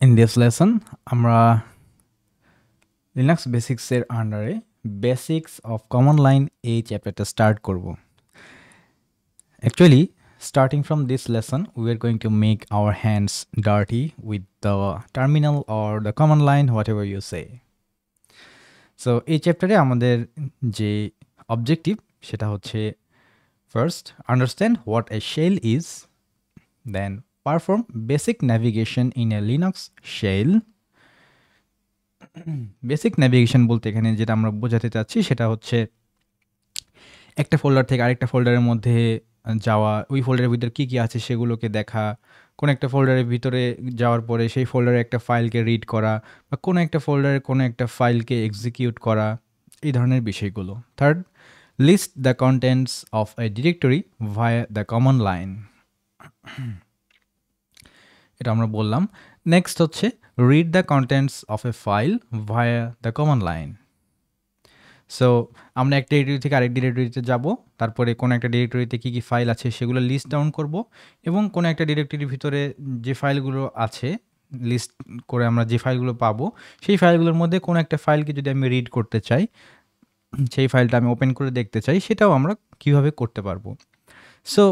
In this lesson, আমরা Linux বেসিক্সের আন্ডারে basics of common line এই চ্যাপ্টারটা স্টার্ট করব। Actually, starting from this lesson, we are going to make our hands dirty with the terminal or the command line, whatever you say. So, এই চ্যাপ্টারে আমাদের যে objective সেটা হচ্ছে first understand what a shell is, then perform basic navigation in a Linux shell. Basic navigation বলতে এখানে যেটা আমরা বোঝাতে চাচ্ছি সেটা হচ্ছে একটা ফোল্ডার থেকে আরেকটা ফোল্ডারের মধ্যে যাওয়া, ওই ফোল্ডারের ভিতরে কী কী আছে সেগুলোকে দেখা, কোনো একটা ফোল্ডারের ভিতরে যাওয়ার পরে সেই ফোল্ডারে একটা ফাইলকে রিড করা বা কোনো একটা ফোল্ডারে কোনো একটা ফাইলকে এক্সিকিউট করা, এই ধরনের বিষয়গুলো। Third, list the contents of a directory via the command line, এটা আমরা বললাম। নেক্সট হচ্ছে read the contents of a file via the command line. So আমরা একটা ডিরেক্টরি থেকে আরেক ডিরেক্টরিতে যাব, তারপরে কোনো একটা ডিরেক্টরিতে কী কী ফাইল আছে সেগুলো লিস্ট ডাউন করব, এবং কোনো একটা ডিরেক্টরির ভিতরে যে ফাইলগুলো আছে লিস্ট করে আমরা যে ফাইলগুলো পাবো সেই ফাইলগুলোর মধ্যে কোনো একটা ফাইলকে যদি আমি রিড করতে চাই, সেই ফাইলটা আমি ওপেন করে দেখতে চাই, সেটাও আমরা কীভাবে করতে পারবো। সো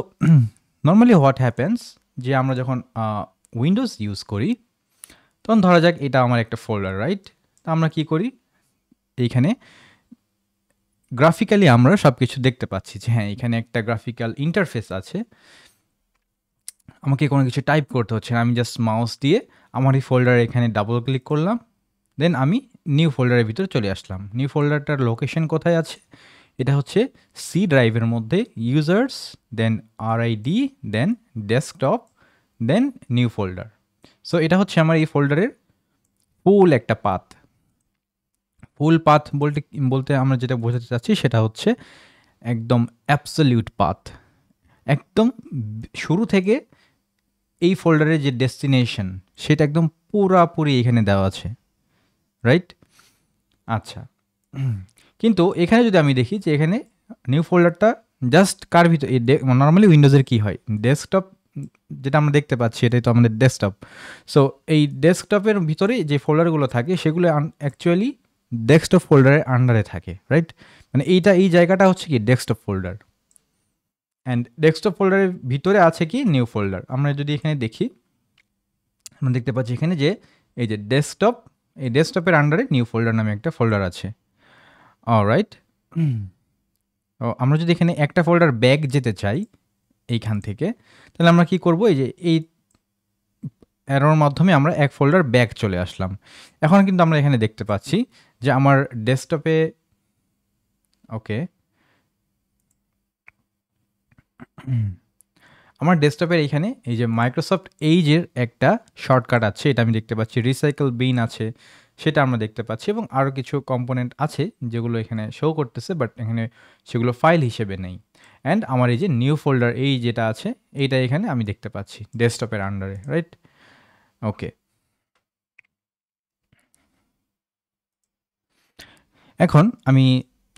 নর্মালি হোয়াট হ্যাপেন্স, যে আমরা যখন উইন্ডোজ ইউজ করি তখন ধরা যাক এটা আমার একটা ফোল্ডার, রাইট? তো আমরা কি করি, এইখানে গ্রাফিক্যালি আমরা সব কিছু দেখতে পাচ্ছি যে হ্যাঁ এখানে একটা গ্রাফিক্যাল ইন্টারফেস আছে, আমাকে কোনো কিছু টাইপ করতে হচ্ছে না, আমি জাস্ট মাউস দিয়ে আমার এই ফোল্ডারে এখানে ডাবল ক্লিক করলাম, দেন আমি নিউ ফোল্ডারের ভিতরে চলে আসলাম। নিউ ফোল্ডারটার লোকেশন কোথায় আছে, এটা হচ্ছে সি ড্রাইভের মধ্যে, ইউজার্স, দেন আরআইডি, দেন ডেস্কটপ, দেন নিউ ফোল্ডার। সো এটা হচ্ছে আমার এই ফোল্ডারের ফুল একটা পাথ। ফুল পাথ বলতে আমরা যেটা বোঝাতে চাচ্ছি সেটা হচ্ছে একদম অ্যাবসলিউট পাথ, একদম শুরু থেকে এই ফোল্ডারের যে ডেস্টিনেশন সেটা একদম পুরাপুরি এখানে দেওয়া আছে, রাইট? আচ্ছা, কিন্তু এখানে যদি আমি দেখি যে এখানে নিউ ফোল্ডারটা জাস্ট কার ভিতরে, নর্মালি উইন্ডোজের কী হয়, ডেস্কটপ যেটা আমরা দেখতে পাচ্ছি এটাই তো আমাদের ডেস্কটপ। সো এই ডেস্কটপের ভিতরে যে ফোল্ডারগুলো থাকে সেগুলো অ্যাকচুয়ালি ডেস্কটপ ফোল্ডারের আন্ডারে থাকে, রাইট? মানে এই জায়গাটা হচ্ছে কি ডেস্কটপ ফোল্ডার, অ্যান্ড ডেস্কটপ ফোল্ডারের ভিতরে আছে কি নিউ ফোল্ডার। আমরা যদি এখানে দেখি আমরা দেখতে পাচ্ছি এখানে যে এই যে ডেস্কটপ, এই ডেস্কটপের আন্ডারে নিউ ফোল্ডার নামে একটা ফোল্ডার আছে, অলরাইট? আমরা যদি এখানে একটা ফোল্ডার ব্যাক যেতে চাই এইখান থেকে, তাহলে আমরা কি করব, এই যে এই অ্যারোর মাধ্যমে আমরা এক ফোল্ডার ব্যাক চলে আসলাম। এখন কিন্তু আমরা এখানে দেখতে পাচ্ছি যে আমার ডেস্কটপে, ওকে, আমার ডেস্কটপের এইখানে এই যে মাইক্রোসফট এইজের একটা শর্টকাট আছে, এটা আমি দেখতে পাচ্ছি, রিসাইকেল বিন আছে সেটা আমরা দেখতে পাচ্ছি, এবং আরও কিছু কম্পোনেন্ট আছে যেগুলো এখানে শো করতেছে, বাট এখানে সেগুলো ফাইল হিসেবে নেই। অ্যান্ড আমার এই যে নিউ ফোল্ডার এই যেটা আছে এইটা এখানে আমি দেখতে পাচ্ছি ডেস্কটপের আন্ডারে, রাইট? ওকে, এখন আমি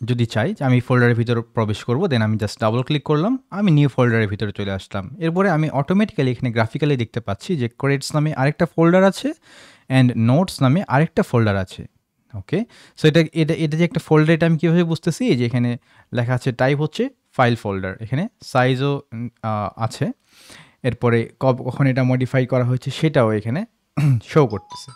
যদি চাই যে আমি ফোল্ডারের ভিতরে প্রবেশ করব, দেন আমি জাস্ট ডাবল ক্লিক করলাম, আমি নিউ ফোল্ডারের ভিতরে চলে আসলাম। এরপরে আমি অটোমেটিক্যালি এখানে গ্রাফিক্যালি দেখতে পাচ্ছি যে ক্রেডিটস নামে আরেকটা ফোল্ডার আছে, অ্যান্ড নোটস নামে আরেকটা ফোল্ডার আছে। ওকে, সো এটা যে একটা ফোল্ডার, এটা আমি কীভাবে বুঝতেছি, যে এখানে লেখা আছে টাইপ হচ্ছে ফাইল ফোল্ডার, এখানে সাইজও আছে, এরপরে কখন এটা মডিফাই করা হয়েছে সেটাও এখানে শো করতেছে।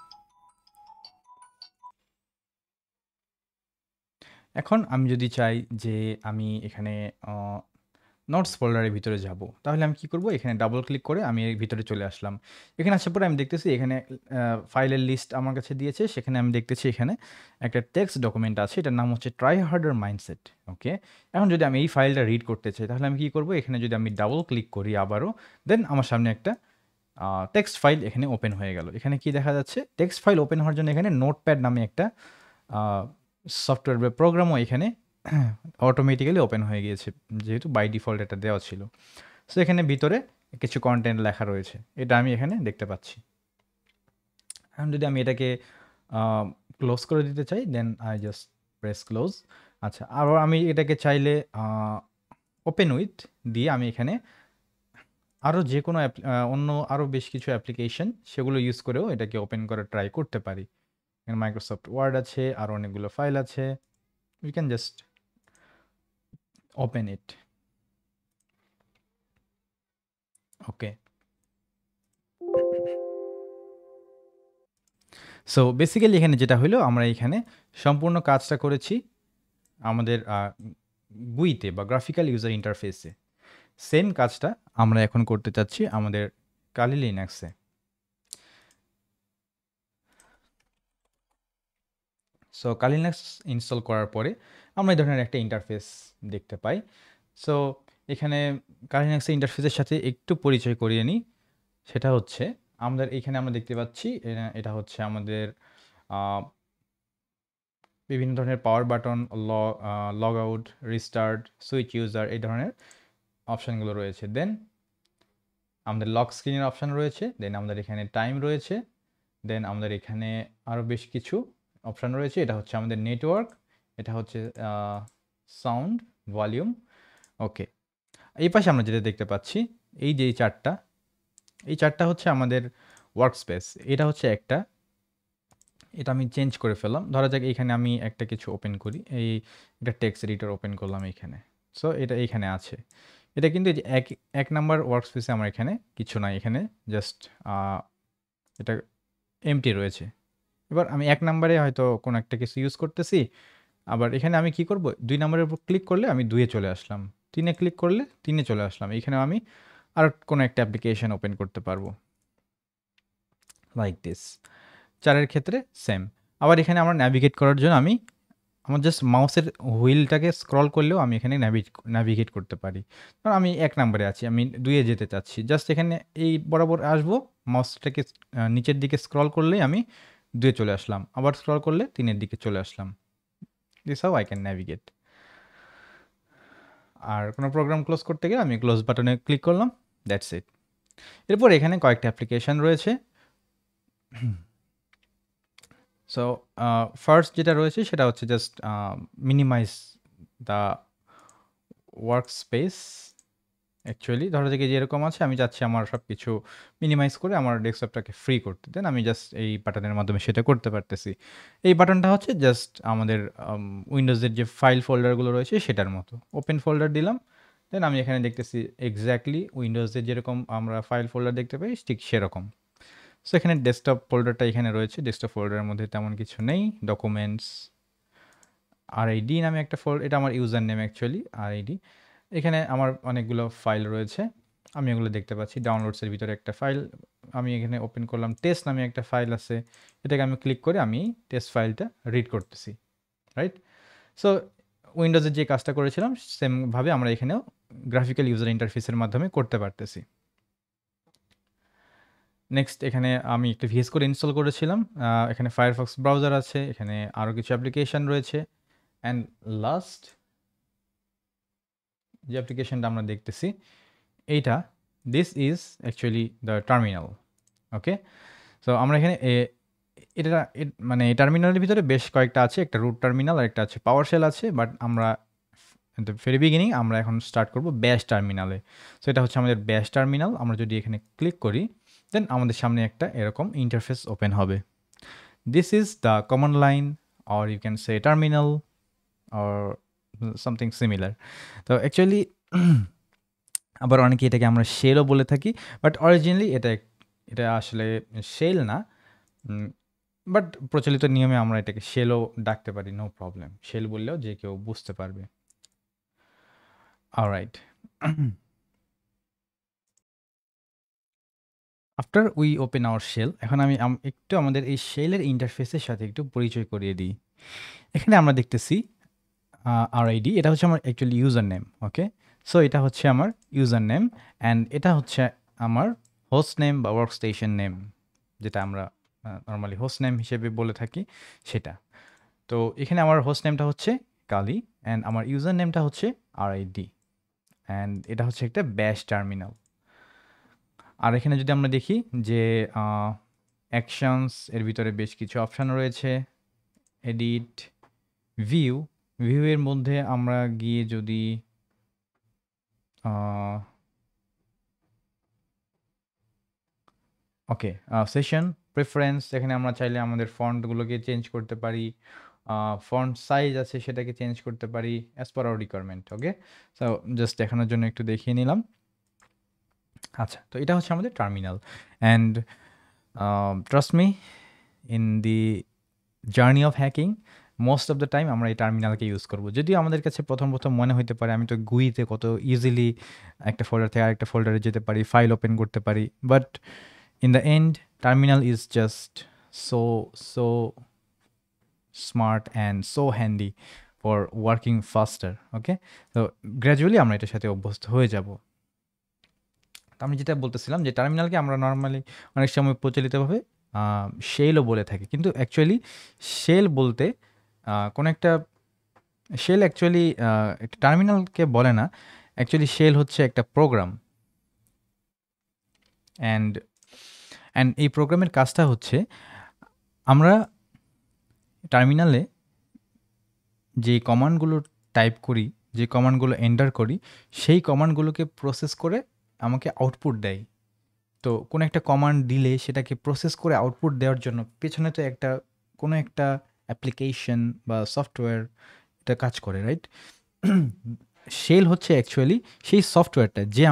এখন আমি যদি চাই যে আমি এখানে নোটস ফোল্ডারের ভিতরে যাব, তাহলে আমি কি করব, এখানে ডাবল ক্লিক করে আমি এর ভিতরে চলে আসলাম। এখানে আসার পরে আমি দেখতেছি এখানে ফাইলের লিস্ট আমার কাছে দিয়েছে, সেখানে আমি দেখতেছি এখানে একটা টেক্সট ডকুমেন্ট আছে, এটার নাম হচ্ছে ট্রাই হার্ডার মাইন্ডসেট। ওকে, এখন যদি আমি এই ফাইলটা রিড করতে চাই তাহলে আমি কি করব, এখানে যদি আমি ডাবল ক্লিক করি আবারও, দেন আমার সামনে একটা টেক্সট ফাইল এখানে ওপেন হয়ে গেল। এখানে কি দেখা যাচ্ছে, টেক্সট ফাইল ওপেন হওয়ার জন্য এখানে নোটপ্যাড নামে একটা সফটওয়্যার বা প্রোগ্রামও এখানে অটোমেটিক্যালি ওপেন হয়ে গিয়েছে, যেহেতু বাই ডিফল্ট এটা দেওয়া ছিল। সো এখানে ভিতরে কিছু কন্টেন্ট লেখা রয়েছে, এটা আমি এখানে দেখতে পাচ্ছি। এখন যদি আমি এটাকে ক্লোজ করে দিতে চাই, then I just press close. আচ্ছা, আবার আমি এটাকে চাইলে ওপেন উইথ দিয়ে আমি এখানে আরও যে কোনো অন্য আরও বেশ কিছু অ্যাপ্লিকেশন সেগুলো ইউজ করেও এটাকে ওপেন করে ট্রাই করতে পারি। এখানে মাইক্রোসফট ওয়ার্ড আছে, আরও অনেকগুলো ফাইল আছে, we can just open it. Okay, so basically এখানে যেটা হলো, আমরা এখানে সম্পূর্ণ কাজটা করেছি আমাদের গুইতে বা গ্রাফিক্যাল ইউজার ইন্টারফেসে। সেম কাজটা আমরা এখন করতে চাচ্ছি আমাদের কালি লিনাক্সে। সো কালি লিনাক্স ইনস্টল করার পরে আমরা এই ধরনের একটা ইন্টারফেস দেখতে পাই। সো এখানে কালি লিনাক্সের ইন্টারফেসের সাথে একটু পরিচয় করিয়ে নিই। সেটা হচ্ছে আমাদের এখানে আমরা দেখতে পাচ্ছি এটা হচ্ছে আমাদের বিভিন্ন ধরনের power button, log out, restart, switch user, এই ধরনের অপশানগুলো রয়েছে। দেন আমাদের লক স্ক্রিনের অপশান রয়েছে, দেন আমাদের এখানে টাইম রয়েছে, দেন আমাদের এখানে আরও বেশ কিছু অপশান রয়েছে। এটা হচ্ছে আমাদের নেটওয়ার্ক, এটা হচ্ছে সাউন্ড, ভলিউম। ওকে, এই পাশে আমরা যেটা দেখতে পাচ্ছি, এই যে এই চারটা হচ্ছে আমাদের ওয়ার্ক স্পেস। এটা হচ্ছে একটা, এটা আমি চেঞ্জ করে ফেললাম। ধরা যাক এখানে আমি একটা কিছু ওপেন করি, এটা টেক্সট এডিটর ওপেন করলাম এইখানে। সো এটা এইখানে আছে। এটা কিন্তু এই যে এক নাম্বার ওয়ার্ক স্পেসে আমার এখানে কিছু নাই, এখানে জাস্ট এটা এমটি রয়েছে। এবার আমি ১ নাম্বারে হয়তো কোনো একটা কিছু ইউজ করতেছি। আবার এখানে আমি কি করব? ২ নাম্বারের উপর ক্লিক করলে আমি ২ এ চলে আসলাম। ৩ এ ক্লিক করলে ৩ এ চলে আসলাম। এখানেও আমি আর কোনো একটা অ্যাপ্লিকেশন ওপেন করতে পারবো। Like this. ৪ এর ক্ষেত্রে সেম। আবার এখানে আমার ন্যাভিগেট করার জন্য আমার জাস্ট মাউসের হুইলটাকে স্ক্রল করলেও আমি এখানে ন্যাভিগেট করতে পারি। কারণ আমি ১ নাম্বারে আছি, আমি ২ এ যেতে চাচ্ছি। জাস্ট এখানে এই বরাবর আসবো, মাউসটাকে নিচের দিকে স্ক্রল করলেই আমি ২ এ চলে আসলাম। আবার স্ক্রল করলে ৩ এর দিকে চলে আসলাম। This how I can navigate. আর কোনো প্রোগ্রাম ক্লোজ করতে গেলে আমি ক্লোজ বাটনে ক্লিক করলাম, দ্যাটস ইট। এরপর এখানে কয়েকটা অ্যাপ্লিকেশন রয়েছে। সো ফার্স্ট যেটা রয়েছে সেটা হচ্ছে just minimize the work space. Actually ধরো যে যে এরকম আছে, আমি চাচ্ছি আমার সব কিছু মিনিমাইজ করে আমার ডেস্কটপটাকে ফ্রি করতে। দেন আমি জাস্ট এই বাটনের মাধ্যমে সেটা করতে পারতেছি। এই বাটনটা হচ্ছে জাস্ট আমাদের উইন্ডোজের যে ফাইল ফোল্ডারগুলো রয়েছে সেটার মতো। ওপেন ফোল্ডার দিলাম, দেন আমি এখানে দেখতেছি এক্স্যাক্টলি উইন্ডোজের যেরকম আমরা ফাইল ফোল্ডার দেখতে পাই ঠিক সেরকম। সো এখানে ডেস্কটপ ফোল্ডারটা এখানে রয়েছে। ডেস্কটপ ফোল্ডারের মধ্যে তেমন কিছু নেই। ডকুমেন্টস, আরআইডি নামে একটা এটা আমার ইউজার নেম অ্যাকচুয়ালি, আরআইডি। এখানে আমার অনেকগুলো ফাইল রয়েছে, আমি এগুলো দেখতে পাচ্ছি। ডাউনলোডসের ভিতরে একটা ফাইল আমি এখানে ওপেন করলাম, টেস্ট নামে একটা ফাইল আছে, এটাকে আমি ক্লিক করে আমি টেস্ট ফাইলটা রিড করতেছি, রাইট? সো উইন্ডোজের যে কাজটা করেছিলাম সেমভাবে আমরা এখানেও গ্রাফিক্যাল ইউজার ইন্টারফেসের মাধ্যমে করতে পারতেছি। নেক্সট এখানে আমি একটা ভিএস কোড ইনস্টল করেছিলাম। এখানে ফায়ারফক্স ব্রাউজার আছে, এখানে আরও কিছু অ্যাপ্লিকেশন রয়েছে। অ্যান্ড লাস্ট যে অ্যাপ্লিকেশনটা আমরা দেখতেছি এইটা, this is actually the terminal. Okay, so আমরা এখানে এটা মানে টার্মিনালের ভিতরে বেশ কয়েকটা আছে। একটা রুট টার্মিনাল আর একটা আছে পাওয়ার শেল আছে, বাট আমরা ভেরি বিগিনিং আমরা এখন স্টার্ট করব ব্যাশ টার্মিনালে। সো এটা হচ্ছে আমাদের ব্যাশ টার্মিনাল। আমরা যদি এখানে ক্লিক করি, দেন আমাদের সামনে একটা এরকম ইন্টারফেস ওপেন হবে। This is the command line, or you can say terminal, or something similar. তো অ্যাকচুয়ালি আবার অনেকে এটাকে আমরা শেলও বলে থাকি, বাট অরিজিনালি এটা আসলে শেল না। বাট প্রচলিত নিয়মে আমরা এটাকে শেলও ডাকতে পারি, নো প্রবলেম। শেল বললেও যে কেউ বুঝতে পারবে। Alright, after we open our shell, এখন আমি একটু আমাদের এই শেলের ইন্টারফেসের সাথে একটু পরিচয় করিয়ে দিই। এখানে আমরা দেখতেছি আরআইডি, এটা হচ্ছে আমার অ্যাকচুয়ালি ইউজার নেম। ওকে, সো এটা হচ্ছে আমার ইউজার নেম, অ্যান্ড এটা হচ্ছে আমার হোস্ট নেম বা ওয়ার্ক স্টেশন নেম, যেটা আমরা নর্মালি হোস্ট নেম হিসেবে বলে থাকি সেটা। তো এখানে আমার হোস্ট নেমটা হচ্ছে কালি, অ্যান্ড আমার ইউজার নেমটা হচ্ছে আরআইডি, অ্যান্ড এটা হচ্ছে একটা ব্যাশ টার্মিনাল। আর এখানে যদি আমরা দেখি যে অ্যাকশনস এর ভিতরে বেশ কিছু অপশান রয়েছে। এডিট, ভিউ, এর মধ্যে আমরা গিয়ে যদি ওকে, সেশন প্রেফারেন্স, এখানে আমরা চাইলে আমাদের ফন্টগুলোকে চেঞ্জ করতে পারি, ফন্ট সাইজ আছে সেটাকে চেঞ্জ করতে পারি অ্যাজ পার আওয়ার রিকোয়ারমেন্ট। ওকে, সো জাস্ট দেখানোর জন্য একটু দেখিয়ে নিলাম। আচ্ছা, তো এটা হচ্ছে আমাদের terminal. And trust me, in the journey of hacking most of the time আমরা এই টার্মিনালকে ইউজ করবো। যদিও আমাদের কাছে প্রথম মনে হতে পারে আমি তো গুইতে কত ইজিলি একটা ফোল্ডার থেকে আরেকটা ফোল্ডারে যেতে পারি, ফাইল ওপেন করতে পারি, but in the end terminal is just so smart and so handy for working faster. Okay, so gradually আমরা এটার সাথে অভ্যস্ত হয়ে যাব। তো আমি যেটা বলতেছিলাম যে টার্মিনালকে আমরা নর্মালি অনেক সময় প্রচলিতভাবে শেলও বলে থাকি, কিন্তু অ্যাকচুয়ালি শেল বলতে কোনো একটা শেল অ্যাকচুয়ালি একটা টার্মিনালকে বলে না। অ্যাকচুয়ালি শেল হচ্ছে একটা প্রোগ্রাম, অ্যান্ড এই প্রোগ্রামের কাজটা হচ্ছে আমরা টার্মিনালে যে কমান্ডগুলো টাইপ করি, যে কমান্ডগুলো এন্টার করি, সেই কমান্ডগুলোকে প্রসেস করে আমাকে আউটপুট দেয়। তো কোনো একটা কমান্ড দিলে সেটাকে প্রসেস করে আউটপুট দেওয়ার জন্য পেছনে তো কোনো একটা অ্যাপ্লিকেশন বা সফটওয়্যার এটা কাজ করে, রাইট? শেল হচ্ছে অ্যাকচুয়ালি সেই সফটওয়্যারটা যে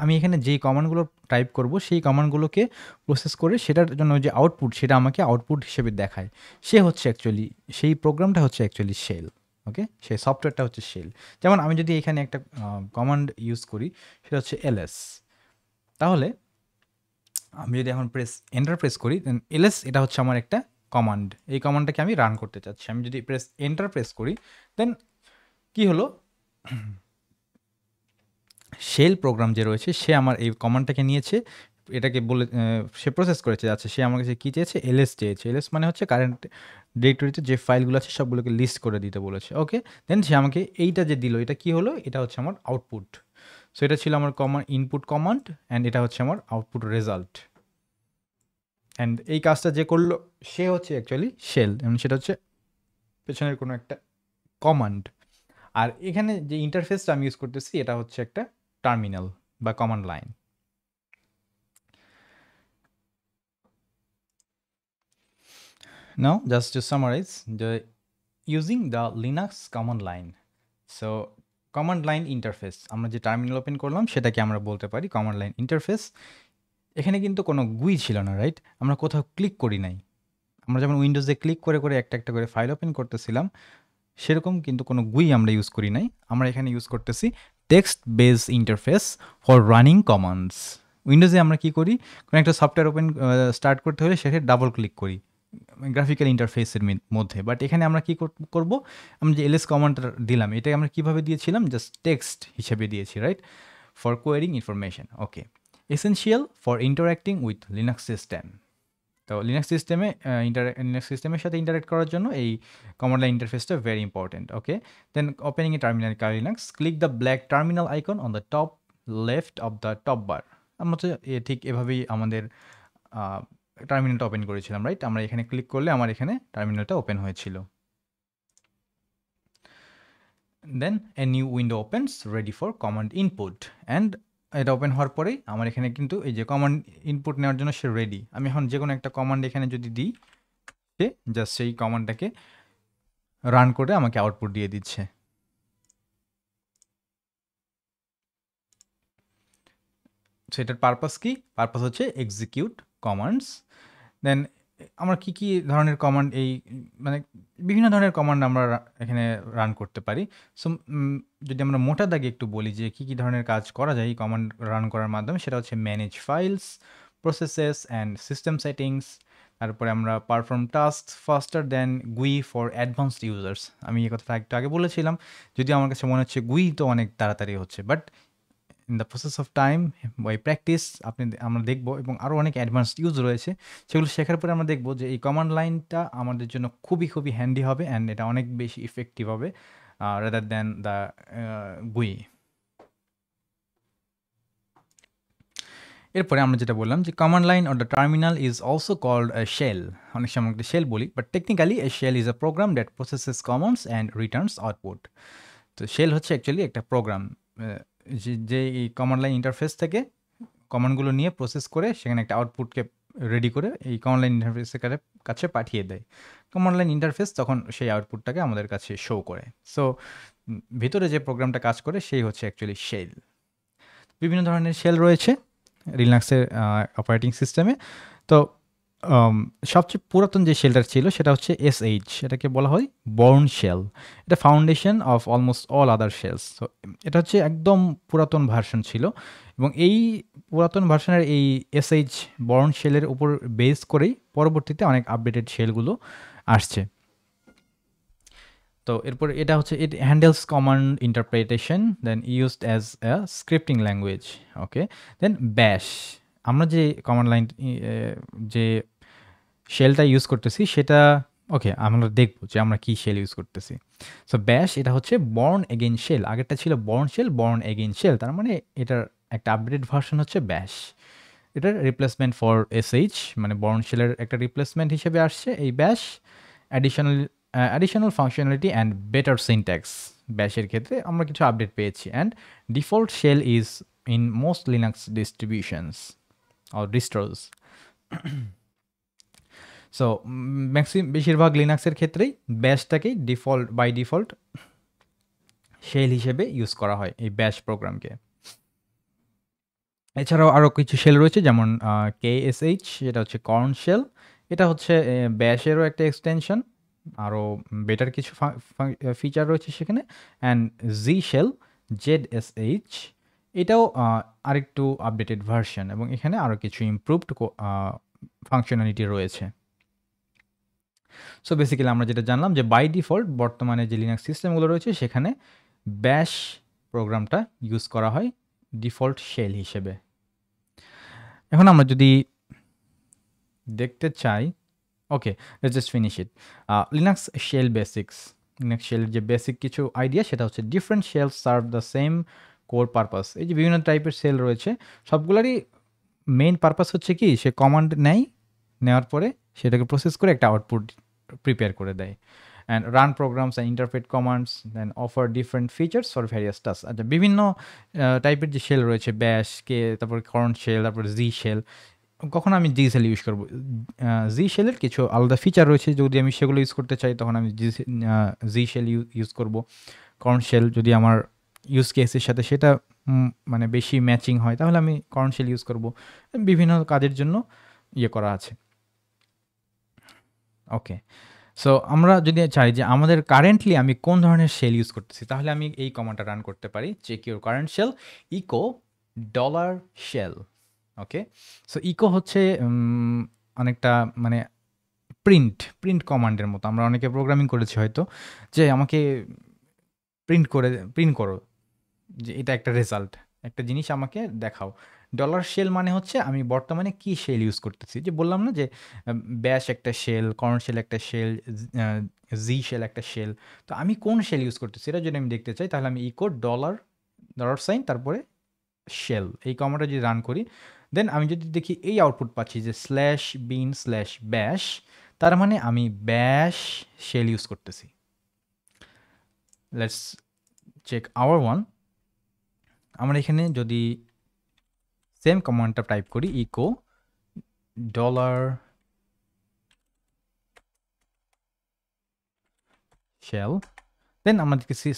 আমি এখানে যেই কমান্ডগুলো টাইপ করব সেই কমান্ডগুলোকে প্রসেস করে সেটার জন্য যে আউটপুট, সেটা আমাকে আউটপুট হিসেবে দেখায়। সে হচ্ছে অ্যাকচুয়ালি সেই প্রোগ্রামটা হচ্ছে অ্যাকচুয়ালি শেল। ওকে, সেই সফটওয়্যারটা হচ্ছে শেল। যেমন আমি যদি এখানে একটা কমান্ড ইউজ করি, সেটা হচ্ছে ls, তাহলে আমি যদি এখন এন্টার প্রেস করি, দেন ls এটা হচ্ছে আমার একটা কমান্ড। এই কমান্ডটাকে আমি রান করতে চাচ্ছি। আমি যদি এন্টার প্রেস করি, দেন কি হলো, শেল প্রোগ্রাম যে রয়েছে সে আমার এই কমান্ডটাকে নিয়েছে, এটাকে বলে সে প্রসেস করেছে। আচ্ছা, সে আমার কাছে কী চেয়েছে? ls চেয়েছে। ls মানে হচ্ছে কারেন্ট ডিরেক্টরিতে যে ফাইলগুলো আছে সবগুলোকে লিস্ট করে দিতে বলেছে। ওকে, দেন সে আমাকে এইটা যে দিল, এটা কি হলো? এটা হচ্ছে আমার আউটপুট। সো এটা ছিল আমার ইনপুট কমান্ড, অ্যান্ড এটা হচ্ছে আমার আউটপুট রেজাল্ট। অ্যান্ড এই কাজটা যে করলো সে হচ্ছে অ্যাকচুয়ালি শেল, এবং সেটা হচ্ছে পেছনের কোনো একটা কমান্ড। আর এখানে যে ইন্টারফেসটা আমি ইউজ করতেছি এটা হচ্ছে একটা টার্মিনাল বা command line. Now, just to summarize, using the Linux command line. So, command line interface, আমরা যে টার্মিনাল ওপেন করলাম সেটাকে আমরা বলতে পারি কমান্ড লাইন ইন্টারফেস। এখানে কিন্তু কোনো গুই ছিল না, রাইট? আমরা কোথাও ক্লিক করি নাই। আমরা যেমন উইন্ডোজে ক্লিক করে করে একটা একটা করে ফাইল ওপেন করতেছিলাম, সেরকম কিন্তু কোনো গুই আমরা ইউজ করি নাই। আমরা এখানে ইউজ করতেছি text base interface for running commands. উইন্ডোজে আমরা কি করি, কোনো একটা সফটওয়্যার স্টার্ট করতে হলে সেটা ডাবল ক্লিক করি গ্রাফিক্যাল ইন্টারফেসের মধ্যে। বাট এখানে আমরা কি করব, আমরা যে ls কমান্ডটা দিলাম, এটা আমরা কিভাবে দিয়েছিলাম? জাস্ট টেক্সট হিসেবে দিয়েছি, right? For querying information. Okay, essential for interacting with Linux system. তো লিনাক্স সিস্টেমের সাথে ইন্টারাক্ট করার জন্য এই কমান্ড লাইন ইন্টারফেসটা very important. Okay, then opening a terminal Linux, click the black terminal icon on the top left of the top bar. আমরা তো ঠিক এভাবেই আমাদের টার্মিনালটা ওপেন করেছিলাম, রাইট? আমরা এখানে ক্লিক করলে আমার এখানে টার্মিনালটা ওপেন হয়েছিল। Then a new window opens ready for command input, and এটা ওপেন হওয়ার পরেই আমার এখানে কিন্তু এই যে কমান্ড ইনপুট নেওয়ার জন্য সে রেডি। আমি এখন যে কোনো একটা কমান্ড এখানে যদি দিই, সে জাস্ট সেই কমান্ডটাকে রান করে আমাকে আউটপুট দিয়ে দিচ্ছে। সো এটার পারপাস কি? পারপাস হচ্ছে এক্সিকিউট কমান্ডস। দেন আমরা কি কি ধরনের কমান্ড, মানে বিভিন্ন ধরনের কমান্ড আমরা এখানে রান করতে পারি। সো যদি আমরা মোটা দাগে একটু বলি যে কি কি ধরনের কাজ করা যায় এই কমান্ড রান করার মাধ্যমে, সেটা হচ্ছে manage files, processes and system settings. তারপরে আমরা পারফর্ম টাস্ক ফাস্টার দেন গুই ফর অ্যাডভান্সড ইউজার্স। আমি এই কথাটা একটু আগে বলেছিলাম, যদিও আমার কাছে মনে হচ্ছে গুই তো অনেক তাড়াতাড়ি হচ্ছে, but in the process of time by practice আমরা দেখব, এবং আরও অনেক অ্যাডভান্সড ইউজ রয়েছে, সেগুলো শেখার পরে আমরা দেখব যে এই কমান্ড লাইনটা আমাদের জন্য খুবই খুবই হ্যান্ডি হবে, অ্যান্ড এটা অনেক বেশি ইফেক্টিভ হবে রাদার দ্যান দ্য গুই। এরপরে আমরা যেটা বললাম যে command line or the terminal is also called a shell. অনেক সময় আমরা শেল বলি, but technically a shell is a program that processes commands and returns output. তো শেল হচ্ছে অ্যাকচুয়ালি একটা প্রোগ্রাম যে এই কমান্ড লাইন ইন্টারফেস থেকে কমান্ডগুলো নিয়ে প্রসেস করে সেখানে একটা আউটপুটকে রেডি করে এই কমান্ড লাইন ইন্টারফেসের কাছে পাঠিয়ে দেয়। কমান্ড লাইন ইন্টারফেস তখন সেই আউটপুটটাকে আমাদের কাছে শো করে। সো ভিতরে যে প্রোগ্রামটা কাজ করে সেই হচ্ছে অ্যাকচুয়ালি শেল। বিভিন্ন ধরনের শেল রয়েছে লিনাক্সের অপারেটিং সিস্টেমে। তো সবচেয়ে পুরাতন যে শেলটা ছিল সেটা হচ্ছে SH, এটাকে বলা হয় বর্ন শেল। এটা foundation of almost all other shells. তো এটা হচ্ছে একদম পুরাতন ভার্সন ছিল, এবং এই পুরাতন ভার্সনের এই SH বর্ন শেলের উপর বেস করেই পরবর্তীতে অনেক আপডেটেড শেলগুলো আসছে। তো এরপর এটা হচ্ছে it handles command interpretation, then used as a scripting language. Okay, then bash, আমরা যে কমান্ড লাইন যে শেলটা ইউজ করতেছি সেটা ওকে আমরা দেখবো যে আমরা কি শেল ইউজ করতেছি। সো ব্যাশ এটা হচ্ছে বর্ন এগেইন শেল, আগেরটা ছিল Bourne shell, Bourne again shell, তার মানে এটার একটা আপডেটেড ভার্সন হচ্ছে ব্যাশ। এটার রিপ্লেসমেন্ট ফর SH, মানে বর্ন শেলের একটা রিপ্লেসমেন্ট হিসেবে আসছে এই bash. Additional functionality and better syntax, ব্যাশের ক্ষেত্রে আমরা কিছু আপডেট পেয়েছি। And default shell is in most Linux distributions or distros. So বেশিরভাগ লিনাক্সের ক্ষেত্রেই ব্যাশটাকেই বাই ডিফল্ট শেল হিসেবে ইউজ করা হয় এই ব্যাশ প্রোগ্রামকে। এছাড়াও আরও কিছু শেল রয়েছে, যেমন KSH, যেটা হচ্ছে কর্ন শেল। এটা হচ্ছে ব্যাশেরও একটা এক্সটেনশন, আরও বেটার কিছু ফিচার রয়েছে সেখানে। অ্যান্ড জি শেল, ZSH, এটাও আরেকটু আপডেটেড ভার্সন, এবং এখানে আরও কিছু ইমপ্রুভড ফাংশনালিটি রয়েছে। সো বেসিক্যালি আমরা যেটা জানলাম যে বাই ডিফল্ট বর্তমানে যে লিনাক্স সিস্টেমগুলো রয়েছে সেখানে ব্যাশ প্রোগ্রামটা ইউজ করা হয় ডিফল্ট শেল হিসেবে। এখন আমরা যদি দেখতে চাই, okay let's just finish it. Linux shell basics, Linux শেলের যে বেসিক কিছু আইডিয়া সেটা হচ্ছে different shell serve the same core purpose. এই যে বিভিন্ন টাইপের শেল রয়েছে সবগুলোরই মেইন পারপাস হচ্ছে কি, সে কমান্ড নেওয়ার পরে সেটাকে প্রসেস করে একটা আউটপুট প্রিপেয়ার করে দেয়। And run programs and interpret commands, then offer different features for various task. আচ্ছা, বিভিন্ন টাইপের যে শেল রয়েছে, ব্যাশ, তারপর কর্ন শেল, তারপর জি শেল। কখন আমি জি শেল ইউজ করবো, জি শেলের কিছু আলাদা ফিচার রয়েছে, যদি আমি সেগুলো ইউজ করতে চাই তখন আমি জি শেল ইউজ করবো। কর্ন শেল যদি আমার ইউজ কেসের সাথে সেটা মানে বেশি ম্যাচিং হয় তাহলে আমি কর্ন শেল ইউজ করবো। বিভিন্ন কাজের জন্য করা আছে। ওকে, সো আমরা যদি চাই যে আমাদের কারেন্টলি আমি কোন ধরনের শেল ইউজ করতেছি, তাহলে আমি এই কমান্ডটা রান করতে পারি, check your current shell, echo $shell. Okay, so echo হচ্ছে অনেকটা মানে প্রিন্ট কমান্ডের মতো। আমরা অনেকে প্রোগ্রামিং করেছি হয়তো, যে আমাকে প্রিন্ট করো যে এটা একটা রেজাল্ট, একটা জিনিস আমাকে দেখাও। $শেল মানে হচ্ছে আমি বর্তমানে কি শেল ইউজ করতেছি। যে বললাম না যে ব্যাশ একটা শেল, কর্ন শেল একটা শেল, জি শেল একটা শেল। তো আমি কোন শেল ইউজ করতেছি এটা যদি আমি দেখতে চাই তাহলে আমি ইকো $, তারপরে শেল, এই কমান্ডটা যদি রান করি, দেন আমি যদি দেখি এই আউটপুট পাচ্ছি যে /bin/bash, তার মানে আমি ব্যাশ শেল ইউজ করতেছি। Let's check our one. আমরা এখানে যদি সেম কমান্ডটা টাইপ করি, ইকো $শেল, দেন আমরা দেখতেছি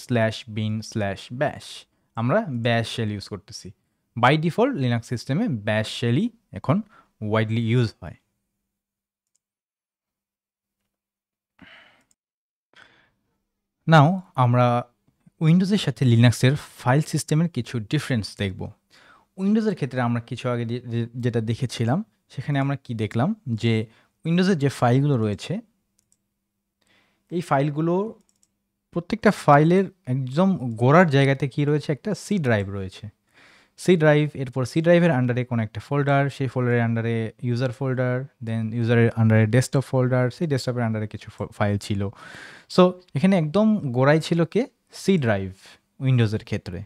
/bin/bash, আমরা ব্যাশ শেল ইউজ করতেছি। বাই ডিফল্ট লিনাক্স সিস্টেমে ব্যাশ শেলই এখন ওয়াইডলি ইউজ হয়। নাও আমরা উইন্ডোজের সাথে লিনাক্সের ফাইল সিস্টেমের কিছু ডিফারেন্স দেখব। উইন্ডোজের ক্ষেত্রে আমরা কিছু আগে যেটা দেখেছিলাম সেখানে আমরা কি দেখলাম, যে উইন্ডোজের যে ফাইলগুলো রয়েছে এই ফাইলগুলো প্রত্যেকটা ফাইলের একদম গোড়ার জায়গাতে কি রয়েছে, একটা সি ড্রাইভ রয়েছে। সি ড্রাইভ, এরপর সি ড্রাইভের আন্ডারে কোনো একটা ফোল্ডার, সেই ফোল্ডারের আন্ডারে ইউজার ফোল্ডার, দেন ইউজারের আন্ডারে ডেস্কটপ ফোল্ডার, সেই ডেস্কটপের আন্ডারে কিছু ফাইল ছিল। সো এখানে একদম গোড়ায় ছিল কে, সি ড্রাইভ উইন্ডোজের ক্ষেত্রে।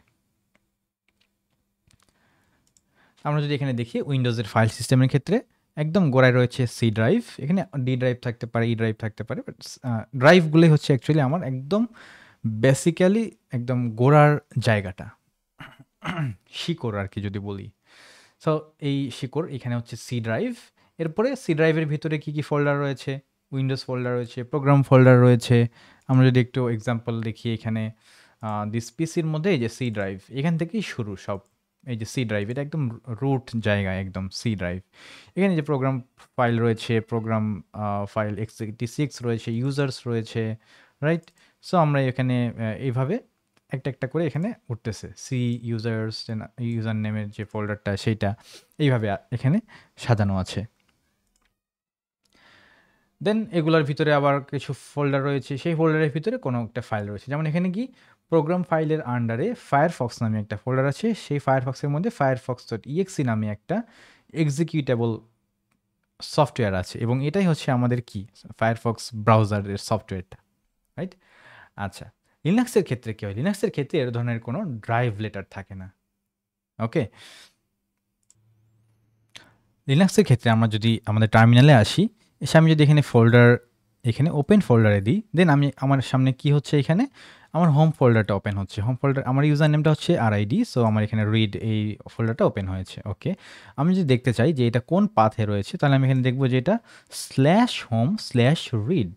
আমরা যদি এখানে দেখি উইন্ডোজের ফাইল সিস্টেমের ক্ষেত্রে একদম গোড়ায় রয়েছে সি ড্রাইভ, এখানে ডি ড্রাইভ থাকতে পারে, ই ড্রাইভ থাকতে পারে, বাট ড্রাইভগুলোই হচ্ছে অ্যাকচুয়ালি আমার একদম বেসিক্যালি একদম গোড়ার জায়গাটা, শিকড় আর কি যদি বলি। সো এই শিকড় এখানে হচ্ছে সি ড্রাইভ, এরপরে সি ড্রাইভের ভিতরে কি ফোল্ডার রয়েছে, উইন্ডোজ ফোল্ডার রয়েছে, প্রোগ্রাম ফোল্ডার রয়েছে। আমরা যদি একটু এক্সাম্পল দেখি এখানে দিস পিসির মধ্যে এই যে সি ড্রাইভ, এখান থেকেই শুরু সব। এই যে সি ড্রাইভ, এটা একদম রুট জায়গায় একদম সি ড্রাইভ। এখানে যে প্রোগ্রাম ফাইল রয়েছে, প্রোগ্রাম ফাইল x86 রয়েছে, ইউজার্স রয়েছে, রাইট? সো আমরা এখানে এইভাবে একটা একটা করে এখানে উঠতেছে সি ইউজার্স, ইউজার নেমের যে ফোল্ডারটা সেইটা এইভাবে এখানে সাজানো আছে। দেন এগুলোর ভিতরে আবার কিছু ফোল্ডার রয়েছে, সেই ফোল্ডারের ভিতরে কোনো একটা ফাইল রয়েছে। যেমন এখানে কি প্রোগ্রাম ফাইলের আন্ডারে ফায়ারফক্স নামে একটা ফোল্ডার আছে, সেই ফায়ারফক্সের মধ্যে firefox.exe নামে একটা এক্সিকিউটেবল সফটওয়্যার আছে, এবং এটাই হচ্ছে আমাদের কি ফায়ারফক্স ব্রাউজারের সফটওয়্যারটা, রাইট? আচ্ছা, লিনাক্সের ক্ষেত্রে কি হয়? লিনাক্সের ক্ষেত্রে এর ধরনের কোনো ড্রাইভ লেটার থাকে না। ওকে, লিনাক্সের ক্ষেত্রে আমরা যদি আমাদের টার্মিনালে আসি, এসে আমি যদি এখানে ফোল্ডার, এখানে ওপেন ফোল্ডারে দিই, দেন আমি আমার সামনে কি হচ্ছে, এখানে আমার হোম ফোল্ডারটা ওপেন হচ্ছে। হোম ফোল্ডার, আমার ইউজার নেমটা হচ্ছে আরআইডি, সো আমার এখানে রিড এই ফোল্ডারটা ওপেন হয়েছে। ওকে, আমি যদি দেখতে চাই যে এটা কোন পাথে রয়েছে, তাহলে আমি এখানে দেখবো যে এটা /home/read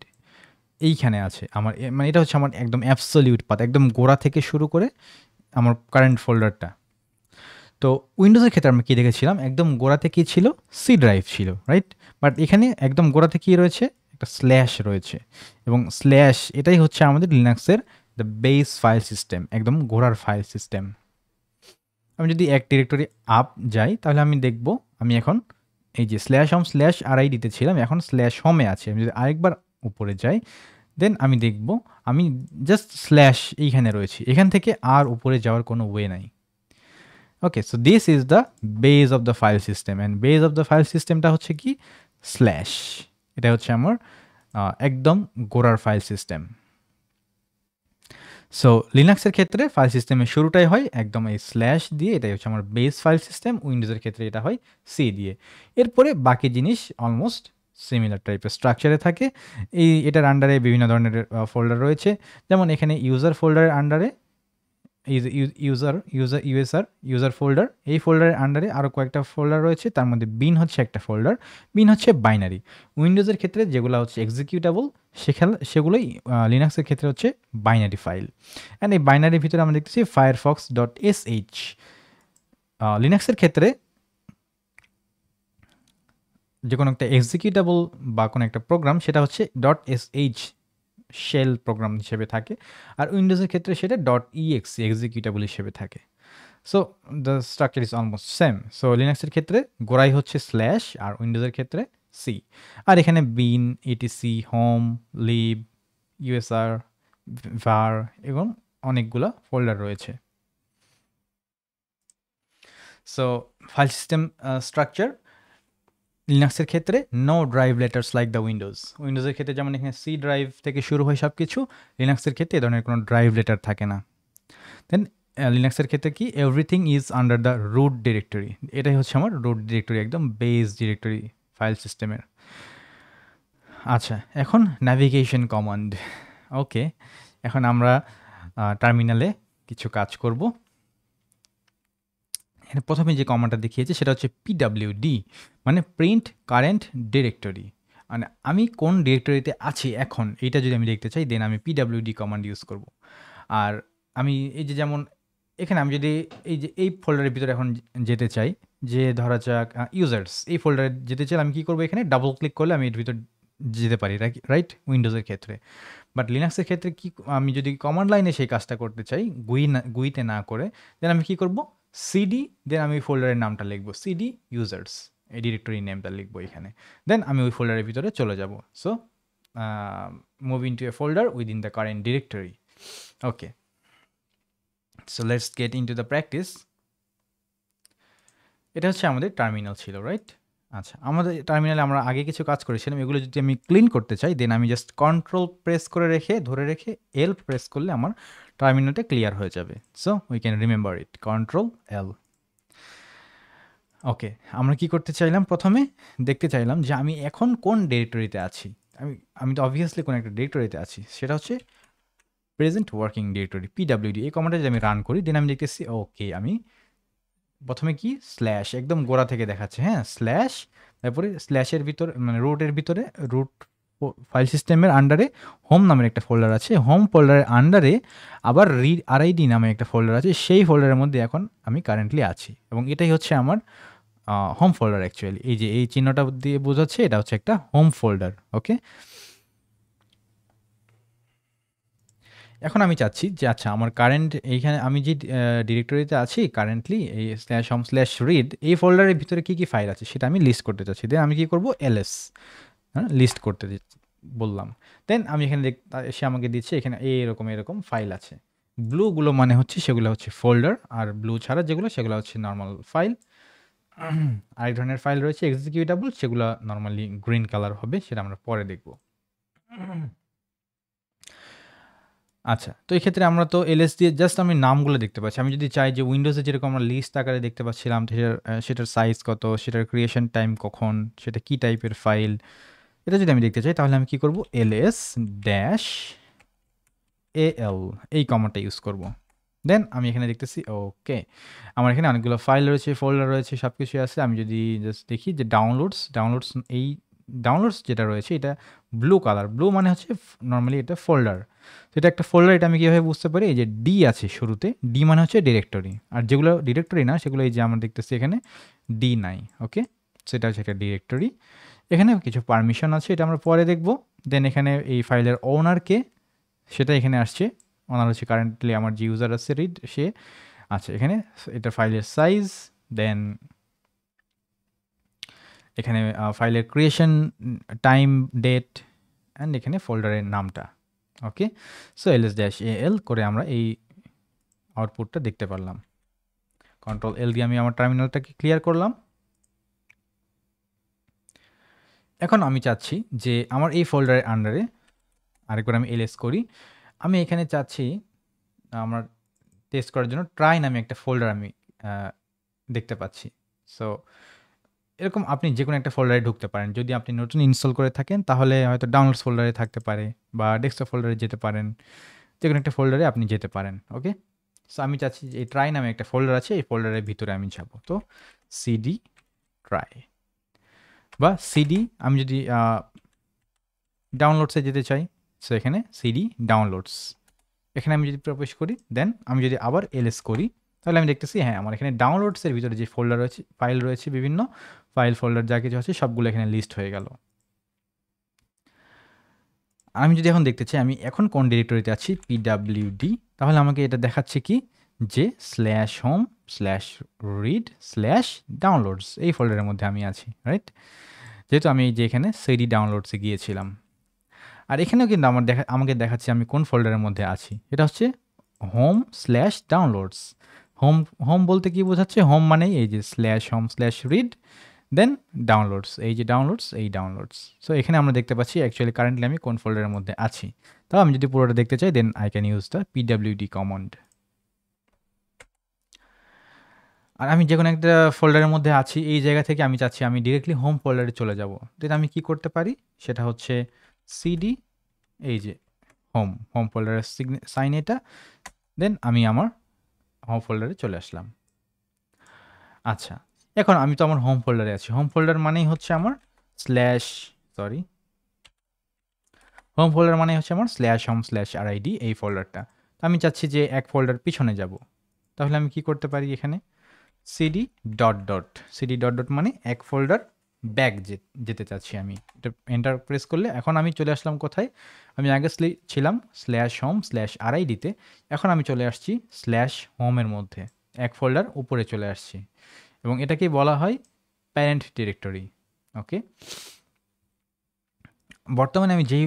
এইখানে আছে আমার, মানে এটা হচ্ছে আমার একদম অ্যাবসলিউট পাথ, একদম গোড়া থেকে শুরু করে আমার কারেন্ট ফোল্ডারটা। তো উইন্ডোজের ক্ষেত্রে আমরা কী দেখেছিলাম, একদম গোড়াতে কী ছিল, সি ড্রাইভ ছিল, রাইট? বাট এখানে একদম গোড়াতে কী রয়েছে, একটা স্ল্যাশ রয়েছে, এবং স্ল্যাশ এটাই হচ্ছে আমাদের লিনাক্সের দ্য বেস ফাইল সিস্টেম, একদম গোড়ার ফাইল সিস্টেম। আমি যদি এক ডিরেক্টরি আপ যাই, তাহলে আমি দেখব আমি এখন এই যে /home/RID-তে ছিলাম, এখন /home-এ আছে। আমি যদি আরেকবার উপরে যাই, দেন আমি দেখব আমি জাস্ট স্ল্যাশ এইখানে রয়েছি, এখান থেকে আর উপরে যাওয়ার কোনো ওয়ে নাই। Okay, so this is the base of the file system, and base of the file সিস্টেমটা হচ্ছে কি স্ল্যাশ, এটা হচ্ছে আমার একদম গোড়ার ফাইল সিস্টেম। সো লিনাক্সের ক্ষেত্রে ফাইল সিস্টেমের শুরুটাই হয় একদম এই স্ল্যাশ দিয়ে, এটাই হচ্ছে আমার বেস ফাইল সিস্টেম। উইন্ডোজের ক্ষেত্রে এটা হয় সি দিয়ে। এরপরে বাকি জিনিস অলমোস্ট সিমিলার টাইপের স্ট্রাকচারে থাকে। এটার আন্ডারে বিভিন্ন ধরনের ফোল্ডার রয়েছে, যেমন এখানে ইউজার ফোল্ডারের আন্ডারে ইউজার ফোল্ডার, এই ফোল্ডারের আন্ডারে আরও কয়েকটা ফোল্ডার রয়েছে, তার মধ্যে বিন হচ্ছে একটা ফোল্ডার। বিন হচ্ছে বাইনারি। উইন্ডোজের ক্ষেত্রে যেগুলো হচ্ছে এক্সিকিউটেবল, সেগুলোই লিনাক্সের ক্ষেত্রে হচ্ছে বাইনারি ফাইল। অ্যান্ড এই বাইনারির ভিতরে আমরা দেখতেছি firefox.sh। লিনাক্সের ক্ষেত্রে যে কোনো একটা এক্সিকিউটেবল বা কোনো একটা প্রোগ্রাম, সেটা হচ্ছে .sh শেল প্রোগ্রাম হিসেবে থাকে, আর উইন্ডোজের ক্ষেত্রে সেটা .exe এক্সিকিউটেবল হিসেবে থাকে। So the structure is almost same. So লিনাক্সের ক্ষেত্রে গোড়াই হচ্ছে স্ল্যাশ, আর উইন্ডোজের ক্ষেত্রে সি। আর এখানে bin, etc, home, lib, USR, var এবং অনেকগুলো ফোল্ডার রয়েছে। সো ফাইল সিস্টেম স্ট্রাকচার লিনাক্সের ক্ষেত্রে no drive letters like the উইন্ডোজের ক্ষেত্রে যেমন এখানে সি ড্রাইভ থেকে শুরু হয় সব কিছু, লিনাক্সের ক্ষেত্রে এ ধরনের কোনো ড্রাইভ লেটার থাকে না। দেন লিনাক্সের ক্ষেত্রে কি everything is under the root directory, এটাই হচ্ছে আমার রুট ডিরেক্টরি, একদম বেস ডিরেক্টরি ফাইল সিস্টেমের। আচ্ছা, এখন ন্যাভিগেশন কমান্ড। ওকে, এখন আমরা টার্মিনালে কিছু কাজ করব। এখানে প্রথমে যে কমান্ডটা দেখিয়েছে সেটা হচ্ছে PWD, মানে প্রিন্ট কারেন্ট ডিরেক্টরি। মানে আমি কোন ডিরেক্টরিতে আছি এখন, এইটা যদি আমি দেখতে চাই, দেন আমি PWD কমান্ড ইউজ করব। আর আমি এই যে যেমন এখানে আমি যদি এই ফোল্ডারের ভিতরে এখন যেতে চাই, যে ধরা যাক ইউজার্স, এই ফোল্ডারে যেতে চাই, আমি কী করবো, এখানে ডাবল ক্লিক করলে আমি এর ভিতর যেতে পারি, রাইট? উইন্ডোজের ক্ষেত্রে। বাট লিনাক্সের ক্ষেত্রে কি, আমি যদি কমান্ড লাইনে সেই কাজটা করতে চাই, গুইতে না করে, দেন আমি কী করব, সিডি, দেন আমি ওই ফোল্ডারের নামটা লিখবো, সিডি ইউজার্স, এই ডিরেক্টরি নেমটা লিখবো এখানে, দেন আমি ওই ফোল্ডারের ভিতরে চলে যাব। So move into a folder within the current directory. Okay, so let's get into the practice. এটা হচ্ছে আমাদের টার্মিনাল ছিল, রাইট? আচ্ছা, আমাদের টার্মিনালে আমরা আগে কিছু কাজ করেছিলাম, এগুলো যদি আমি ক্লিন করতে চাই, দেন আমি জাস্ট কন্ট্রোল প্রেস করে ধরে রেখে এল প্রেস করলে আমার টার্মিনালটা ক্লিয়ার হয়ে যাবে। So we can remember it, control L. Okay, আমরা কি করতে চাইলাম, প্রথমে দেখতে চাইলাম যে আমি এখন কোন ডিরেক্টরিতে আছি। আমি তো অবভিয়াসলি কোন একটা ডিরেক্টরিতে আছি, সেটা হচ্ছে প্রেজেন্ট ওয়ার্কিং ডিরেক্টরি, PWD। এই কমান্ডটা যদি আমি রান করি, দেন আমি দেখতেছি ওকে, আমি প্রথমে কি স্ল্যাশ, একদম গোড়া থেকে দেখাচ্ছে, হ্যাঁ, স্ল্যাশ তারপরে স্ল্যাশের ভিতরে মানে রুটের ভিতরে রুট ফাইল সিস্টেমের আন্ডারে হোম নামের একটা ফোল্ডার আছে, হোম ফোল্ডারের আন্ডারে আবার রিড আরআইডি নামে একটা ফোল্ডার আছে, সেই ফোল্ডারের মধ্যে এখন আমি কারেন্টলি আছি এবং এটাই হচ্ছে আমার হোম ফোল্ডার অ্যাকচুয়ালি। এই যে এই চিহ্নটা দিয়ে বোঝাচ্ছে এটা হচ্ছে একটা হোম ফোল্ডার। ওকে, এখন আমি চাচ্ছি যে আচ্ছা আমার কারেন্ট এইখানে আমি যে ডিরেক্টরিতে আছি কারেন্টলি এই স্ল্যাশ হোম স্ল্যাশ রিড এই ফোল্ডারের ভিতরে কী কী ফাইল আছে সেটা আমি লিস্ট করতে চাচ্ছি। দেন আমি কী করবো, এলএস লিস্ট করতে বললাম। দেন আমি এখানে সে আমাকে দিচ্ছে এখানে এরকম এরকম ফাইল আছে। ব্লুগুলো মানে হচ্ছে সেগুলো হচ্ছে ফোল্ডার, আর ব্লু ছাড়া যেগুলো সেগুলো হচ্ছে নর্মাল ফাইল। আরেক ধরনের ফাইল রয়েছে এক্সিকিউটেবল, সেগুলো নর্মালি গ্রিন কালার হবে, সেটা আমরা পরে দেখব। আচ্ছা, তো এই ক্ষেত্রে আমরা তো এলএস দিয়ে জাস্ট আমি নামগুলো দেখতে পাচ্ছি। আমি যদি চাই যে উইন্ডোজে যেরকম আমরা লিস্ট আকারে দেখতে পাচ্ছিলাম সেটার সাইজ কত, সেটার ক্রিয়েশন টাইম কখন, সেটা কী টাইপের ফাইল, এটা যদি আমি দেখতে চাই তাহলে আমি কি করব, ls ড্যাশ al এই কমান্ডটা ইউজ করব। দেন আমি এখানে দেখতেছি ওকে আমার এখানে অনেকগুলো ফাইল রয়েছে, ফোল্ডার রয়েছে, সব কিছুই আছে। আমি যদি জাস্ট দেখি যে ডাউনলোডস এই ডাউনলোডস যেটা রয়েছে এটা ব্লু কালার, ব্লু মানে হচ্ছে নর্মালি এটা ফোল্ডার। তো এটা একটা ফোল্ডার, এটা আমি কীভাবে বুঝতে পারি, এই যে ডি আছে শুরুতে, ডি মানে হচ্ছে ডিরেক্টরি, আর যেগুলো ডিরেক্টরি না সেগুলো এই যে আমরা দেখতেছি এখানে ডি নাই। ওকে, সেটা হচ্ছে একটা ডিরেক্টরি। এখানে কিছু পারমিশন আছে, এটা আমরা পরে দেখব। দেন এখানে এই ফাইলের ওনারকে, সেটা এখানে আসছে, ওনার হচ্ছে কারেন্টলি আমার যে ইউজার আছে রিড সে আচ্ছা এখানে। এটা ফাইলের সাইজ, দেন এখানে ফাইলের ক্রিয়েশন টাইম, ডেট, অ্যান্ড এখানে ফোল্ডারের নামটা। ওকে, সো ls-al করে আমরা এই আউটপুটটা দেখতে পারলাম। কন্ট্রোল এল দিয়ে আমি আমার টার্মিনালটাকে ক্লিয়ার করলাম। এখন আমি চাচ্ছি যে আমার এই ফোল্ডারের আন্ডারে আরেকবার আমি ls করি। আমি এখানে চাচ্ছি আমার টেস্ট করার জন্য ট্রাই নামে একটা ফোল্ডার আমি দেখতে পাচ্ছি। সো এরকম আপনি যে কোনো একটা ফোল্ডারে ঢুকতে পারেন। যদি আপনি নতুন ইনস্টল করে থাকেন তাহলে হয়তো ডাউনলোডস ফোল্ডারে থাকতে পারে বা ডেস্কটপ ফোল্ডারে যেতে পারেন, যে কোনো একটা ফোল্ডারে আপনি যেতে পারেন। ওকে, সো আমি চাচ্ছি যে এই ট্রাই নামে একটা ফোল্ডার আছে, এই ফোল্ডারের ভিতরে আমি যাব। তো সিডি ট্রাই বা সিডি, আমি যদি ডাউনলোডসে যেতে চাই সো এখানে সিডি ডাউনলোডস, এখানে আমি যদি প্রবেশ করি, দেন আমি যদি আবার ls করি তাহলে আমি দেখতেছি হ্যাঁ আমার এখানে ডাউনলোডসের ভিতরে যে ফোল্ডার রয়েছে, ফাইল রয়েছে, বিভিন্ন ফাইল ফোল্ডার যা কিছু আছে সবগুলো এখানে লিস্ট হয়ে গেল। আমি যদি এখন দেখতে চাই আমি এখন কোন ডিরেক্টরিতে আছি, pwd, তাহলে আমাকে এটা দেখাচ্ছে কি যে /home/read/downloads এই ফোল্ডারের মধ্যে আমি আছি, রাইট? যেহেতু আমি যে এখানে সিডি ডাউনলোডসে গিয়েছিলাম। আর এখানেও কিন্তু আমাকে দেখাচ্ছে আমি কোন ফোল্ডারের মধ্যে আছি, এটা হচ্ছে home/downloads। হোম বলতে কি বোঝাচ্ছে, হোম মানে এই যে /home/read দেন ডাউনলোডস, এই যে ডাউনলোডস, এই ডাউনলোডস। সো এখানে আমরা দেখতে পাচ্ছি অ্যাকচুয়ালি কারেন্টলি আমি কোন ফোল্ডারের মধ্যে আছি। তাও আমি যদি পুরোটা দেখতে চাই then I can use the pwd command. আর আমি যে কোনো একটা ফোল্ডারের মধ্যে আছি, এই জায়গা থেকে আমি চাচ্ছি আমি ডিরেক্টলি হোম ফোল্ডারে চলে যাব। দেন আমি কি করতে পারি সেটা হচ্ছে সিডি, এই যে হোম ফোল্ডারের সাইন এটা, দেন আমি আমার হোম ফোল্ডারে চলে আসলাম। আচ্ছা, এখন আমি তো আমার হোম ফোল্ডারে আছি। হোম ফোল্ডার মানেই হচ্ছে আমার হোম ফোল্ডার মানে হচ্ছে আমার /home/rid এই ফোল্ডারটা। তো আমি চাচ্ছি যে এক ফোল্ডার পিছনে যাব, তাহলে আমি কি করতে পারি, এখানে সিডি ডট ডট মানে এক ফোল্ডার ব্যাক যেতে চাচ্ছি আমি, এটা এন্টার প্রেস করলে এখন আমি চলে আসলাম কোথায়, আমি আগে ছিলাম /home/rid-তে, এখন আমি চলে আসছি /home-এর মধ্যে, এক ফোল্ডার উপরে চলে আসছি এবং এটাকেই বলা হয় প্যারেন্ট ডিরেক্টরি। ওকে, বর্তমানে আমি যেই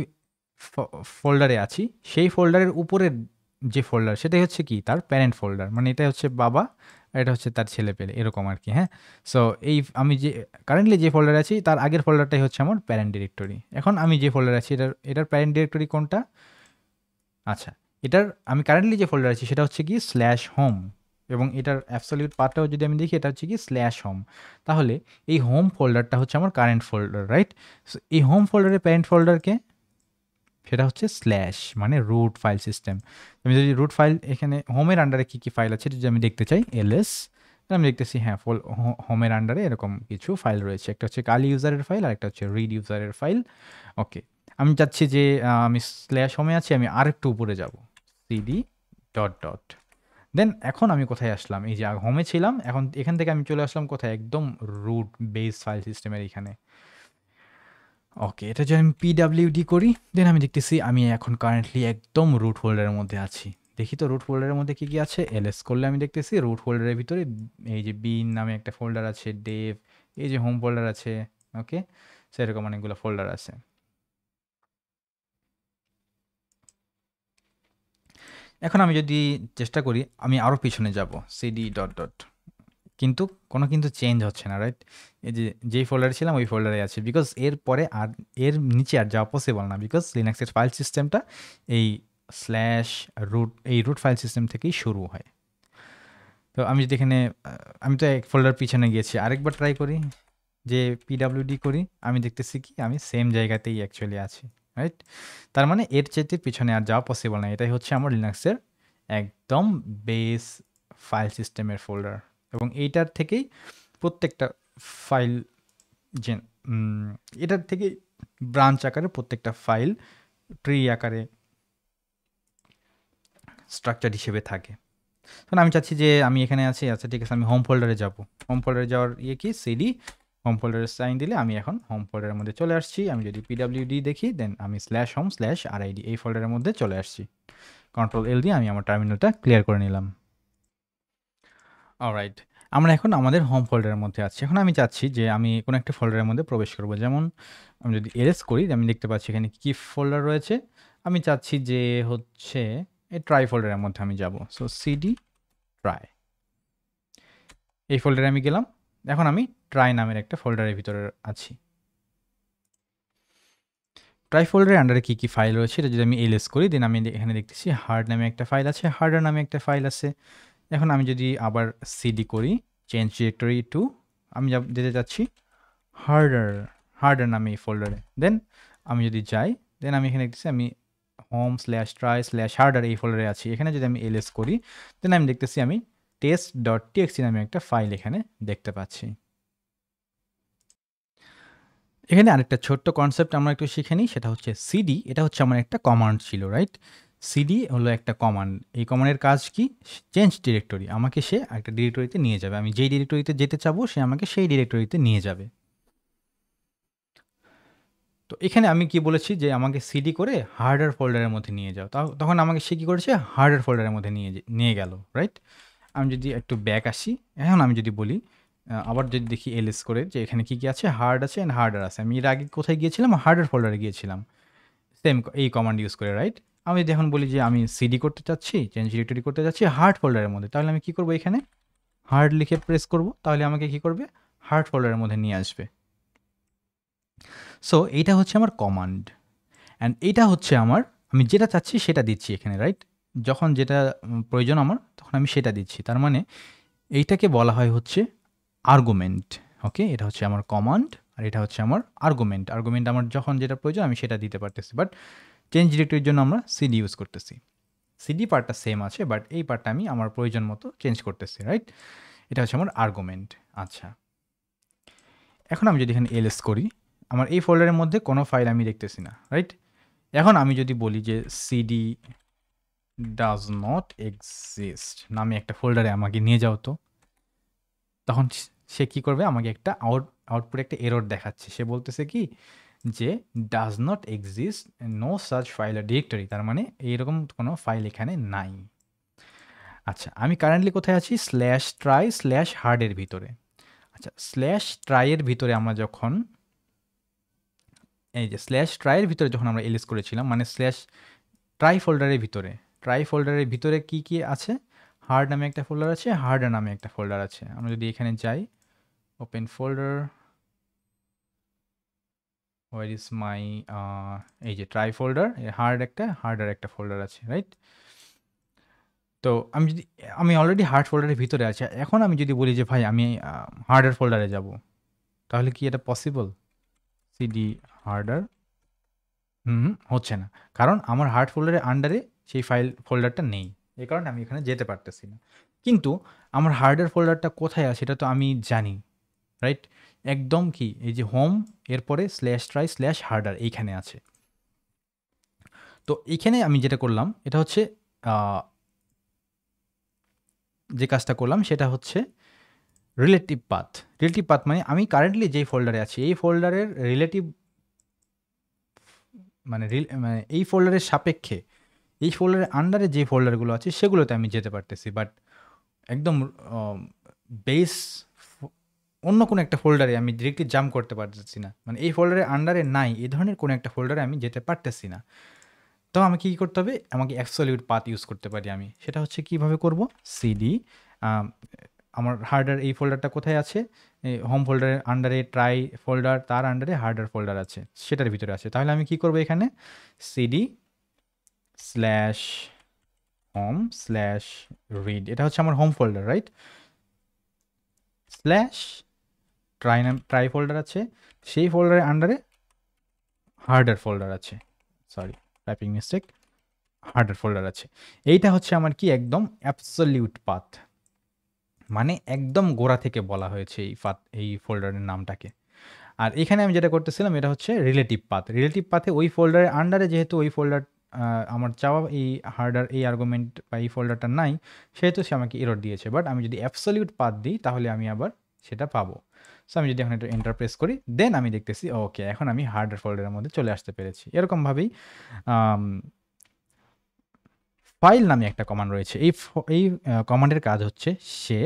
ফোল্ডারে আছি সেই ফোল্ডারের উপরের যে ফোল্ডার সেটাই হচ্ছে কি তার প্যারেন্ট ফোল্ডার, মানে এটা হচ্ছে বাবা আর এটা হচ্ছে তার ছেলে পেলে এরকম আর কি। হ্যাঁ, সো এই আমি যে কারেন্টলি যে ফোল্ডারে আছি তার আগের ফোল্ডারটাই হচ্ছে আমার প্যারেন্ট ডিরেক্টরি। এখন আমি যে ফোল্ডারে আছি এটার প্যারেন্ট ডিরেক্টরি কোনটা, আচ্ছা এটার আমি কারেন্টলি যে ফোল্ডার আছি সেটা হচ্ছে কি /home, এবং এটার অ্যাবসলিউট পার্টটাও যদি আমি দেখি এটা হচ্ছে কি /home। তাহলে এই হোম ফোল্ডারটা হচ্ছে আমার কারেন্ট ফোল্ডার, রাইট? সো এই হোম ফোল্ডারের প্যারেন্ট ফোল্ডারকে সেটা হচ্ছে মানে রুট ফাইল সিস্টেম। আমি যদি রুট ফাইল এখানে হোমের আন্ডারে কী কী ফাইল আছে যদি আমি দেখতে চাই ls, আমি দেখতেছি হ্যাঁ হোমের আন্ডারে এরকম কিছু ফাইল রয়েছে, একটা হচ্ছে কালি ইউজারের ফাইল আর একটা হচ্ছে রিড ইউজারের ফাইল। ওকে, আমি চাচ্ছি যে আমি স্ল্যাশ হোমে আছি, আমি আরেকটু উপরে যাব, সিডি ডট ডট। দেন এখন আমি কোথায় আসলাম, এই যে হোমে ছিলাম, এখন এখান থেকে আমি চলে আসলাম কোথায়, একদম রুট বেস ফাইল সিস্টেমের এখানে। ওকে, এটা যদি আমি পিডাব্লিউডি করি, দেন আমি দেখতেছি আমি এখন কারেন্টলি একদম রুট ফোল্ডারের মধ্যে আছি। দেখি তো রুট ফোল্ডারের মধ্যে কি কি আছে। এলএস করলে আমি দেখতেছি রুট ফোল্ডারের ভিতরে এই যে বিন নামে একটা ফোল্ডার আছে, ডেভ, এই যে হোম ফোল্ডার আছে। ওকে, সেরকম অনেকগুলো ফোল্ডার আছে। এখন আমি যদি চেষ্টা করি, আমি আরও পিছনে যাব, সিডি ডট ডট, কিন্তু কোনো কিন্তু চেঞ্জ হচ্ছে না, রাইট? এই যে যেই ফোল্ডারে ছিলাম ওই ফোল্ডারে আছে, বিকজ এর পরে আর এর নিচে আর যাওয়া পসিবল না, বিকজ লিনাক্সের ফাইল সিস্টেমটা এই স্ল্যাশ রুট, এই রুট ফাইল সিস্টেম থেকেই শুরু হয়। তো আমি যদি এখানে আমি তো এক ফোল্ডার পিছনে গিয়েছি, আরেকবার ট্রাই করি যে পিডাব্লিউডি করি, আমি দেখতেছি কি আমি সেম জায়গাতেই অ্যাকচুয়ালি আছি, রাইট? তার মানে এর চাইতে পিছনে আর যাওয়া পসিবল না। এটাই হচ্ছে আমার লিনাক্সের একদম বেস ফাইল সিস্টেমের ফোল্ডার, এবং এইটার থেকেই প্রত্যেকটা ফাইল যে এটার থেকে ব্রাঞ্চ আকারে প্রত্যেকটা ফাইল ট্রি আকারে স্ট্রাকচার হিসেবে থাকে। তখন আমি চাচ্ছি যে আমি এখানে আছি, আচ্ছা ঠিক আছে, আমি হোম ফোল্ডারে যাব। হোম ফোল্ডারে যাওয়ার কি, সিডি হোম ফোল্ডারে সাইন দিলে আমি এখন হোম ফোল্ডারের মধ্যে চলে আসছি। আমি যদি পিডাব্লিউডি দেখি, দেন আমি স্ল্যাশ হোম স্ল্যাশ আরআইডি এই ফোল্ডারের মধ্যে চলে আসছি। কন্ট্রোল এল দিয়ে আমি আমার টার্মিনালটা ক্লিয়ার করে নিলাম। অলরাইট, আমরা এখন আমাদের হোম ফোল্ডারের মধ্যে আছি। এখন আমি চাচ্ছি যে আমি কোনো একটা ফোল্ডারের মধ্যে প্রবেশ করব। যেমন আমি যদি এরেস করি, আমি দেখতে পাচ্ছি এখানে কী ফোল্ডার রয়েছে। আমি চাচ্ছি যে হচ্ছে এই ট্রাই ফোল্ডারের মধ্যে আমি যাব। সো সিডি ট্রাই, এই ফোল্ডারে আমি গেলাম। এখন আমি ট্রাই নামের একটা ফোল্ডারের ভিতরে আছি। ট্রাই ফোল্ডারের আন্ডারে কী কী ফাইল রয়েছে এটা যদি আমি এলএস করি, দেন আমি এখানে দেখতেছি হার্ড নামে একটা ফাইল আছে, হার্ডার নামে একটা ফাইল আছে। এখন আমি যদি আবার সিডি করি, চেঞ্জ ডিরেক্টরি টু, আমি যেতে চাচ্ছি হার্ডার নামে এই ফোল্ডারে। দেন আমি যদি যাই, দেন আমি এখানে দেখতেছি আমি home slash try slash harder এই ফোল্ডারে আছি। এখানে যদি আমি এলএস করি, দেন আমি দেখতেছি আমি টেস্ট ডট টিএক্সটি নামে একটা ফাইল এখানে দেখতে পাচ্ছি। এখানে আরেকটা ছোট্ট কনসেপ্ট আমরা একটু শিখে নিই, সেটা হচ্ছে সিডি। এটা হচ্ছে আমার একটা কমান্ড ছিল, রাইট? সিডি হলো একটা কমান্ড। এই কমান্ডের কাজ কি? চেঞ্জ ডিরেক্টরি, আমাকে সে একটা ডিরেক্টরিতে নিয়ে যাবে। আমি যেই ডিরেক্টরিতে যেতে চাবো সে আমাকে সেই ডিরেক্টরিতে নিয়ে যাবে। তো এখানে আমি কি বলেছি যে আমাকে সিডি করে হার্ডওয়্যার ফোল্ডারের মধ্যে নিয়ে যাও, তখন আমাকে সে কী করেছে, হার্ডওয়্যার ফোল্ডারের মধ্যে নিয়ে গেল, রাইট? আমি যদি একটু ব্যাক আসি, এখন আমি যদি বলি আবার যদি দেখি এলএস করে যে এখানে কী কী আছে, হার্ড আছে অ্যান্ড হার্ডার আছে। আমি এর আগে কোথায় গিয়েছিলাম, হার্ডওয়্যার ফোল্ডারে গিয়েছিলাম সেম এই কমান্ড ইউজ করে, রাইট? আমি যদি এখন বলি যে আমি সিডি করতে চাচ্ছি, চেঞ্জ ডিরেক্টরি করতে চাচ্ছি হার্ড ফোল্ডারের মধ্যে, তাহলে আমি কী করবো, এখানে হার্ড লিখে প্রেস করব, তাহলে আমাকে কী করবে, হার্ড ফোল্ডারের মধ্যে নিয়ে আসবে। সো এইটা হচ্ছে আমার কমান্ড, অ্যান্ড এইটা হচ্ছে আমার, আমি যেটা চাচ্ছি সেটা দিচ্ছি এখানে, রাইট? যখন যেটা প্রয়োজন আমার, তখন আমি সেটা দিচ্ছি। তার মানে এইটাকে বলা হয় হচ্ছে আর্গুমেন্ট। ওকে, এটা হচ্ছে আমার কমান্ড আর এটা হচ্ছে আমার আর্গুমেন্ট। আর্গুমেন্ট আমার যখন যেটা প্রয়োজন আমি সেটা দিতে পারতেছি, বাট চেঞ্জ ডিরেক্টরির জন্য আমরা সিডি ইউজ করতেছি। সিডি পার্টটা সেম আছে, বাট এই পার্টটা আমি আমার প্রয়োজন মতো চেঞ্জ করতেছি, রাইট? এটা হচ্ছে আমার আর্গুমেন্ট। আচ্ছা, এখন আমি যদি এখানে এলএস করি, আমার এই ফোল্ডারের মধ্যে কোনো ফাইল আমি দেখতেছি না, রাইট? এখন আমি যদি বলি যে সিডি ডাজ নট এক্সিস্ট নামে একটা ফোল্ডারে আমাকে নিয়ে যাও, তো তখন সে কী করবে, আমাকে একটা আউটপুটে একটা এরর দেখাচ্ছে। সে বলতেছে কি যে does not exist no such file আর ডিরেক্টরি, তার মানে এইরকম কোনো ফাইল এখানে নাই। আচ্ছা, আমি কারেন্টলি কোথায় আছি, স্ল্যাশ ট্রাই স্ল্যাশ হার্ডের ভিতরে। আচ্ছা, স্ল্যাশ ট্রাইয়ের ভিতরে আমরা যখন, এই যে স্ল্যাশ ট্রাইয়ের ভিতরে যখন আমরা এলএস করেছিলাম, মানে স্ল্যাশ ট্রাই ফোল্ডারের ভিতরে কি কি আছে, হার্ড নামে একটা ফোল্ডার আছে, হার্ডার নামে একটা ফোল্ডার আছে। আমরা যদি এখানে যাই, open folder, where is my, এই যে ট্রাই ফোল্ডার, হার্ডার একটা ফোল্ডার আছে, রাইট? তো আমি অলরেডি হার্ড ফোল্ডারের ভিতরে আছি। এখন আমি যদি বলি যে ভাই আমি হার্ডার ফোল্ডারে যাব, তাহলে কি এটা পসিবল? সিডি হার্ডার, হচ্ছে না, কারণ আমার হার্ড ফোল্ডারের আন্ডারে সেই ফোল্ডারটা নেই, এই কারণে আমি এখানে যেতে পারতেছি না। কিন্তু আমার হার্ডওয়্যার ফোল্ডারটা কোথায় আছে এটা তো আমি জানি, রাইট? একদম কি এই যে হোম এরপরে /try/হার্ডওয়্যার এইখানে আছে। তো এইখানে আমি যেটা করলাম এটা হচ্ছে যে কাজটা করলাম সেটা হচ্ছে রিলেটিভ পাথ। রিলেটিভ পাথ মানে আমি কারেন্টলি যেই ফোল্ডারে আছি এই ফোল্ডারের রিলেটিভ মানে এই ফোল্ডারের সাপেক্ষে এই ফোল্ডারের আন্ডারে যে ফোল্ডারগুলো আছে সেগুলোতে আমি যেতে পারতেছি, বাট একদম বেস অন্য কোনো একটা ফোল্ডারে আমি ডিরেক্টলি জাম্প করতে পারতেছি না, মানে এই ফোল্ডারের আন্ডারে নাই এই ধরনের কোনো একটা ফোল্ডারে আমি যেতে পারতেছি না। তো আমাকে কী করতে হবে, আমাকে অ্যাবসলিউট পাথ ইউজ করতে পারি আমি। সেটা হচ্ছে কিভাবে করব, সিডি আমার হার্ডওয়্যার এই ফোল্ডারটা কোথায় আছে, হোম ফোল্ডারের আন্ডারে ট্রাই ফোল্ডার, তার আন্ডারে হার্ডওয়্যার ফোল্ডার আছে, সেটার ভিতরে আছে। তাহলে আমি কি করব, এখানে CD slash home slash read, এটা হচ্ছে আমার home folder, right? Slash try folder আছে, সেই ফোল্ডারের আন্ডারে হার্ডওয়্যার ফোল্ডার আছে, sorry typing mistake, hardware folder আছে। এইটা হচ্ছে আমার কি একদম অ্যাবসলিউট পাথ, মানে একদম গোড়া থেকে বলা হয়েছে এই ফোল্ডারের নামটাকে। আর এখানে আমি যেটা করতেছিলাম এটা হচ্ছে রিলেটিভ পাথ। রিলেটিভ পাথে ওই ফোল্ডারের আন্ডারে যেহেতু ওই ফোল্ডার আমার চাওয়া এই হার্ডওয়্যার এই আর্গুমেন্ট বা এই ফোল্ডারটা নাই, সেহেতু সে আমাকে এরর দিয়েছে। বাট আমি যদি অ্যাবসলিউট পাথ দিই তাহলে আমি আবার সেটা পাবো। সো আমি যদি এখন একটু এন্টার প্রেস করি দেন আমি দেখতেছি ওকে এখন আমি হার্ডওয়্যার ফোল্ডারের মধ্যে চলে আসতে পেরেছি। এরকমভাবেই ফাইল নামে একটা কমান্ড রয়েছে। এই কমান্ডের কাজ হচ্ছে সে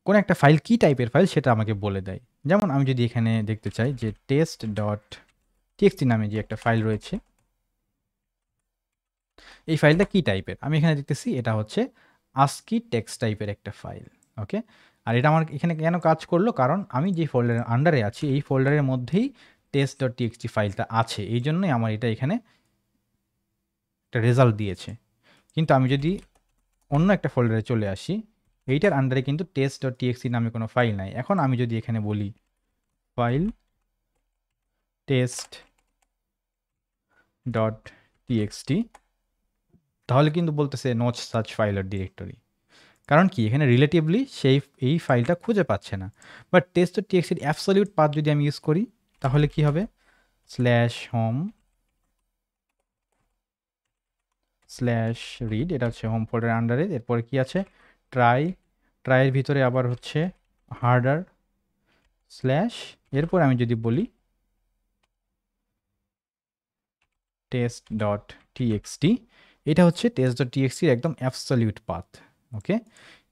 কোনো একটা ফাইল কী টাইপের ফাইল সেটা আমাকে বলে দেয়। যেমন আমি যদি এখানে দেখতে চাই যে test.txt নামে যে একটা ফাইল রয়েছে, এই ফাইলটা কী টাইপের, আমি এখানে দেখতেছি এটা হচ্ছে ASCII টেক্সট টাইপের একটা ফাইল। ওকে, আর এটা আমার এখানে কেন কাজ করলো, কারণ আমি যে ফোল্ডারের আন্ডারে আছি এই ফোল্ডারের মধ্যেই test.txt ফাইলটা আছে, এই জন্যই আমার এটা এখানে একটা রেজাল্ট দিয়েছে। কিন্তু আমি যদি অন্য একটা ফোল্ডারে চলে আসি, এইটার আন্ডারে কিন্তু test.txt নামে কোনো ফাইল নাই। এখন আমি যদি এখানে বলি ফাইল test.txt তাহলে কিন্তু বলতেছে no such file or directory. কারণ কি এখানে রিলেটিভলি এই ফাইলটা খুঁজে পাচ্ছে না। বাট test.txt অ্যাবসলিউট পাথ যদি আমি ইউজ করি তাহলে কি হবে, /home/read, এটা হচ্ছে হোম ফোল্ডারের আন্ডারে। এরপরে কি আছে, ট্রাইয়ের ভিতরে আবার হচ্ছে হার্ডওয়্যার স্ল্যাশ, এরপর আমি যদি বলি test.txt, এটা হচ্ছে test.txt এর একদম অ্যাবসলিউট পাথ। ওকে,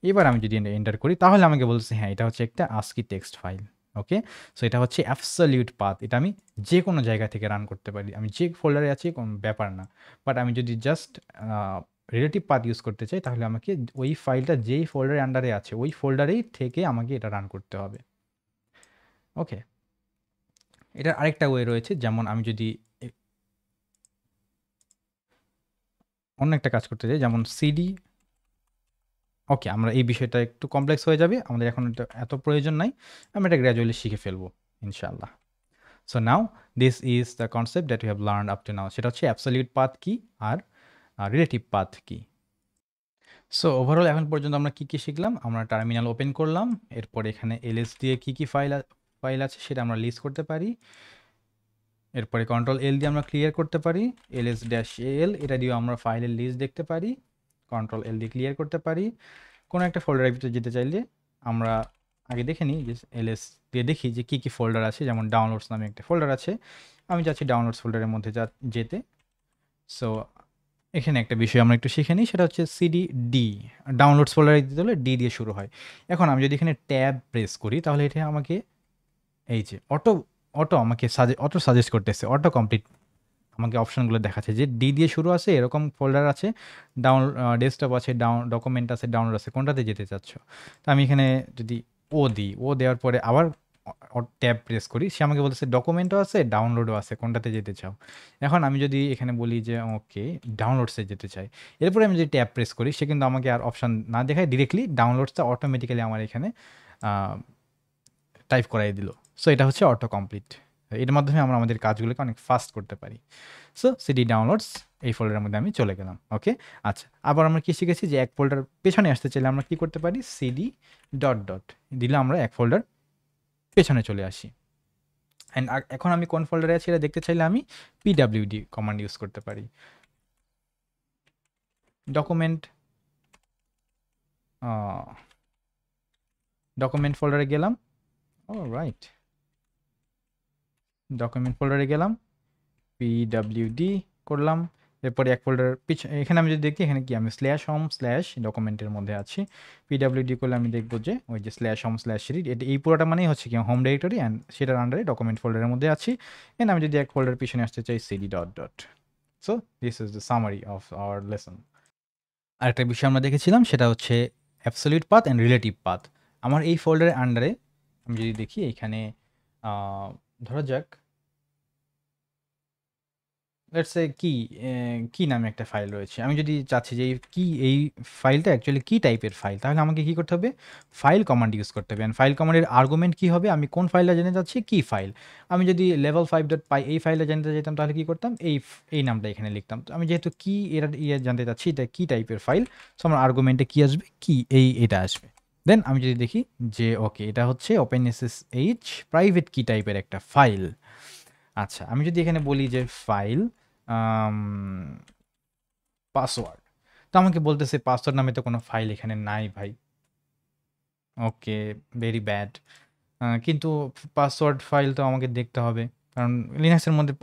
এবার আমি যদি এন্টার করি তাহলে আমাকে বলছে হ্যাঁ এটা হচ্ছে একটা ASCII টেক্সট ফাইল। ওকে, সো এটা হচ্ছে অ্যাবসলিউট পাথ, এটা আমি যে কোনো জায়গা থেকে রান করতে পারি, আমি যে ফোল্ডারে আছি কোনো ব্যাপার না। বাট আমি যদি জাস্ট রিলেটিভ পাথ ইউজ করতে চাই তাহলে আমাকে ওই ফাইলটা যেই ফোল্ডারের আন্ডারে আছে ওই ফোল্ডারেই থেকে আমাকে এটা রান করতে হবে। ওকে, এটার আরেকটা ওয়ে রয়েছে, যেমন আমি যদি অন্য একটা কাজ করতে চাই, যেমন সিডি, ওকে আমরা এই বিষয়টা একটু কমপ্লেক্স হয়ে যাবে, আমাদের এখন এটা এত প্রয়োজন নাই, আমরা এটা গ্র্যাজুয়ালি শিখে ফেলবো ইনশাআল্লাহ। So now this is the concept that you have learn up to now, সেটা হচ্ছে অ্যাবসলিউট পাথ কি আর রিলেটিভ পাথ কি। সো ওভারঅল এখন পর্যন্ত আমরা কি কি শিখলাম, আমরা টার্মিনাল ওপেন করলাম, এরপর এখানে এলএস দিয়ে কি কি ফাইল আছে সেটা আমরা লিস্ট করতে পারি, এরপরে Ctrl+L দিয়ে আমরা ক্লিয়ার করতে পারি, ls-al এটা দিয়ে আমরা ফাইলের লিস্ট দেখতে পারি, Ctrl+L দিয়ে ক্লিয়ার করতে পারি। কোনো একটা ফোল্ডারের ভিতরে যেতে চাইলে আমরা আগে দেখে নিই যে ls দিয়ে দেখি যে কী কী ফোল্ডার আছে, যেমন ডাউনলোডস নামে একটা ফোল্ডার আছে, আমি যাচ্ছি ডাউনলোডস ফোল্ডারের মধ্যে যেতে। সো এখানে একটা বিষয় আমরা একটু শিখে নিই, সেটা হচ্ছে cd ডাউনলোডস ফোল্ডারে দিতে হলে ডি দিয়ে শুরু হয়। এখন আমি যদি এখানে ট্যাব প্রেস করি তাহলে এটা আমাকে এই যে আমাকে অটো সাজেস্ট করতেছে, অটো কমপ্লিট আমাকে অপশনগুলো দেখাচ্ছে যে ডি দিয়ে শুরু আছে, এরকম ফোল্ডার আছে, ডেস্কটপ আছে, ডকুমেন্ট আছে, ডাউনলোড আছে, কোনটাতে যেতে চাচ্ছ। তো আমি এখানে যদি ও দেওয়ার পরে আবার ট্যাব প্রেস করি, সে আমাকে বলতেছে ডকুমেন্টও আছে, ডাউনলোডও আছে, কোনটাতে যেতে চাও। এখন আমি যদি এখানে বলি যে ওকে ডাউনলোডসে যেতে চাই, এরপরে আমি যদি ট্যাব প্রেস করি সে কিন্তু আমাকে আর অপশান না দেখায়, ডিরেক্টলি ডাউনলোডসটা অটোমেটিক্যালি আমার এখানে টাইপ করাই দিল। সো এটা হচ্ছে অটো কমপ্লিট, এর মাধ্যমে আমরা আমাদের কাজগুলোকে অনেক ফাস্ট করতে পারি। সো সিডি ডাউনলোডস এই ফোল্ডারের মধ্যে আমি চলে গেলাম। ওকে, আচ্ছা, আবার আমরা কি শিখেছি যে এক ফোল্ডার পেছনে আসতে চাইলে আমরা কি করতে পারি, সিডি ডট ডট দিলে আমরা এক ফোল্ডার পেছনে চলে আসি। অ্যান্ড এখন আমি কোন ফোল্ডারে আছি এটা দেখতে চাইলে আমি পিডাব্লিউডি কমান্ড ইউজ করতে পারি। ডকুমেন্ট ডকুমেন্ট ফোল্ডারে গেলাম, ও রাইট, ডকুমেন্ট ফোল্ডারে গেলাম, পিডাব্লিউডি করলাম, এরপরে এক ফোল্ডার এখানে আমি যদি দেখি এখানে কি আমি স্ল্যাশ হোম স্ল্যাশ ডকুমেন্টের মধ্যে আছি। পিডাব্লিউডি করলে আমি দেখবো যে ওই যে স্ল্যাশ হোম স্ল্যাশ রিড, এটা এই পুরোটা মানেই হচ্ছে কি হোম ডিরেক্টরি অ্যান্ড সেটার আন্ডারে ডকুমেন্ট ফোল্ডারের মধ্যে আছি। এন্ড আমি যদি এক ফোল্ডার পিছনে আসতে চাই CD dot dot. So this is the summary of our lesson. আরেকটা বিষয় আমরা দেখেছিলাম সেটা হচ্ছে absolute path and relative path. আমার এই ফোল্ডারের আন্ডারে আমি যদি দেখি এইখানে ধরা যাক লেটস সে কি নামে একটা ফাইল রয়েছে। আমি যদি চাচ্ছি যে এই ফাইলটা অ্যাকচুয়ালি কি টাইপের ফাইল, তাহলে আমাকে কি করতে হবে, ফাইল কমান্ড ইউজ করতে হবে। অ্যান্ড ফাইল কমান্ডের আর্গুমেন্ট কি হবে, আমি কোন ফাইলটা জেনে যাচ্ছি কি ফাইল। আমি যদি level 5.py এই ফাইলটা জানতে চাইতাম তাহলে কি করতাম, এই নামটা এখানে লিখতাম। তো আমি যেহেতু কি জানতে চাচ্ছি এটা কি টাইপের ফাইল, সো আমার আর্গুমেন্টে কি আসবে, কি এটা আসবে। দেন আমি যদি দেখি যে ওকে এটা হচ্ছে ওপেন এসএসএইচ প্রাইভেট কি টাইপের একটা ফাইল। আচ্ছা, আমি যদি এখানে বলি যে ফাইল পাসওয়ার্ড, তো আমাকে বলতেছে পাসওয়ার্ড নামে তো কোনো ফাইল এখানে নাই ভাই। ওকে, ভেরি ব্যাড। কিন্তু পাসওয়ার্ড ফাইল তো আমাকে দেখতে হবে, কারণ লিনাক্সের মধ্যে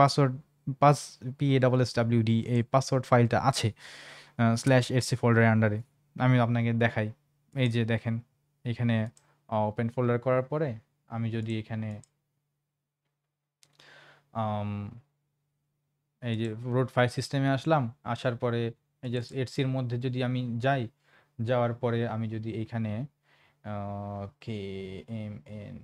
PASSWD এই পাসওয়ার্ড ফাইলটা আছে /etc ফোল্ডারের আন্ডারে। আমি আপনাকে দেখাই, এই যে দেখেন এখানে ওপেন ফোল্ডার করার পরে আমি যদি এখানে এই যে রুট ফাইল সিস্টেমে আসলাম, আসার পরে এই যে এটসির মধ্যে যদি আমি যাই, যাওয়ার পরে আমি যদি এইখানে KMN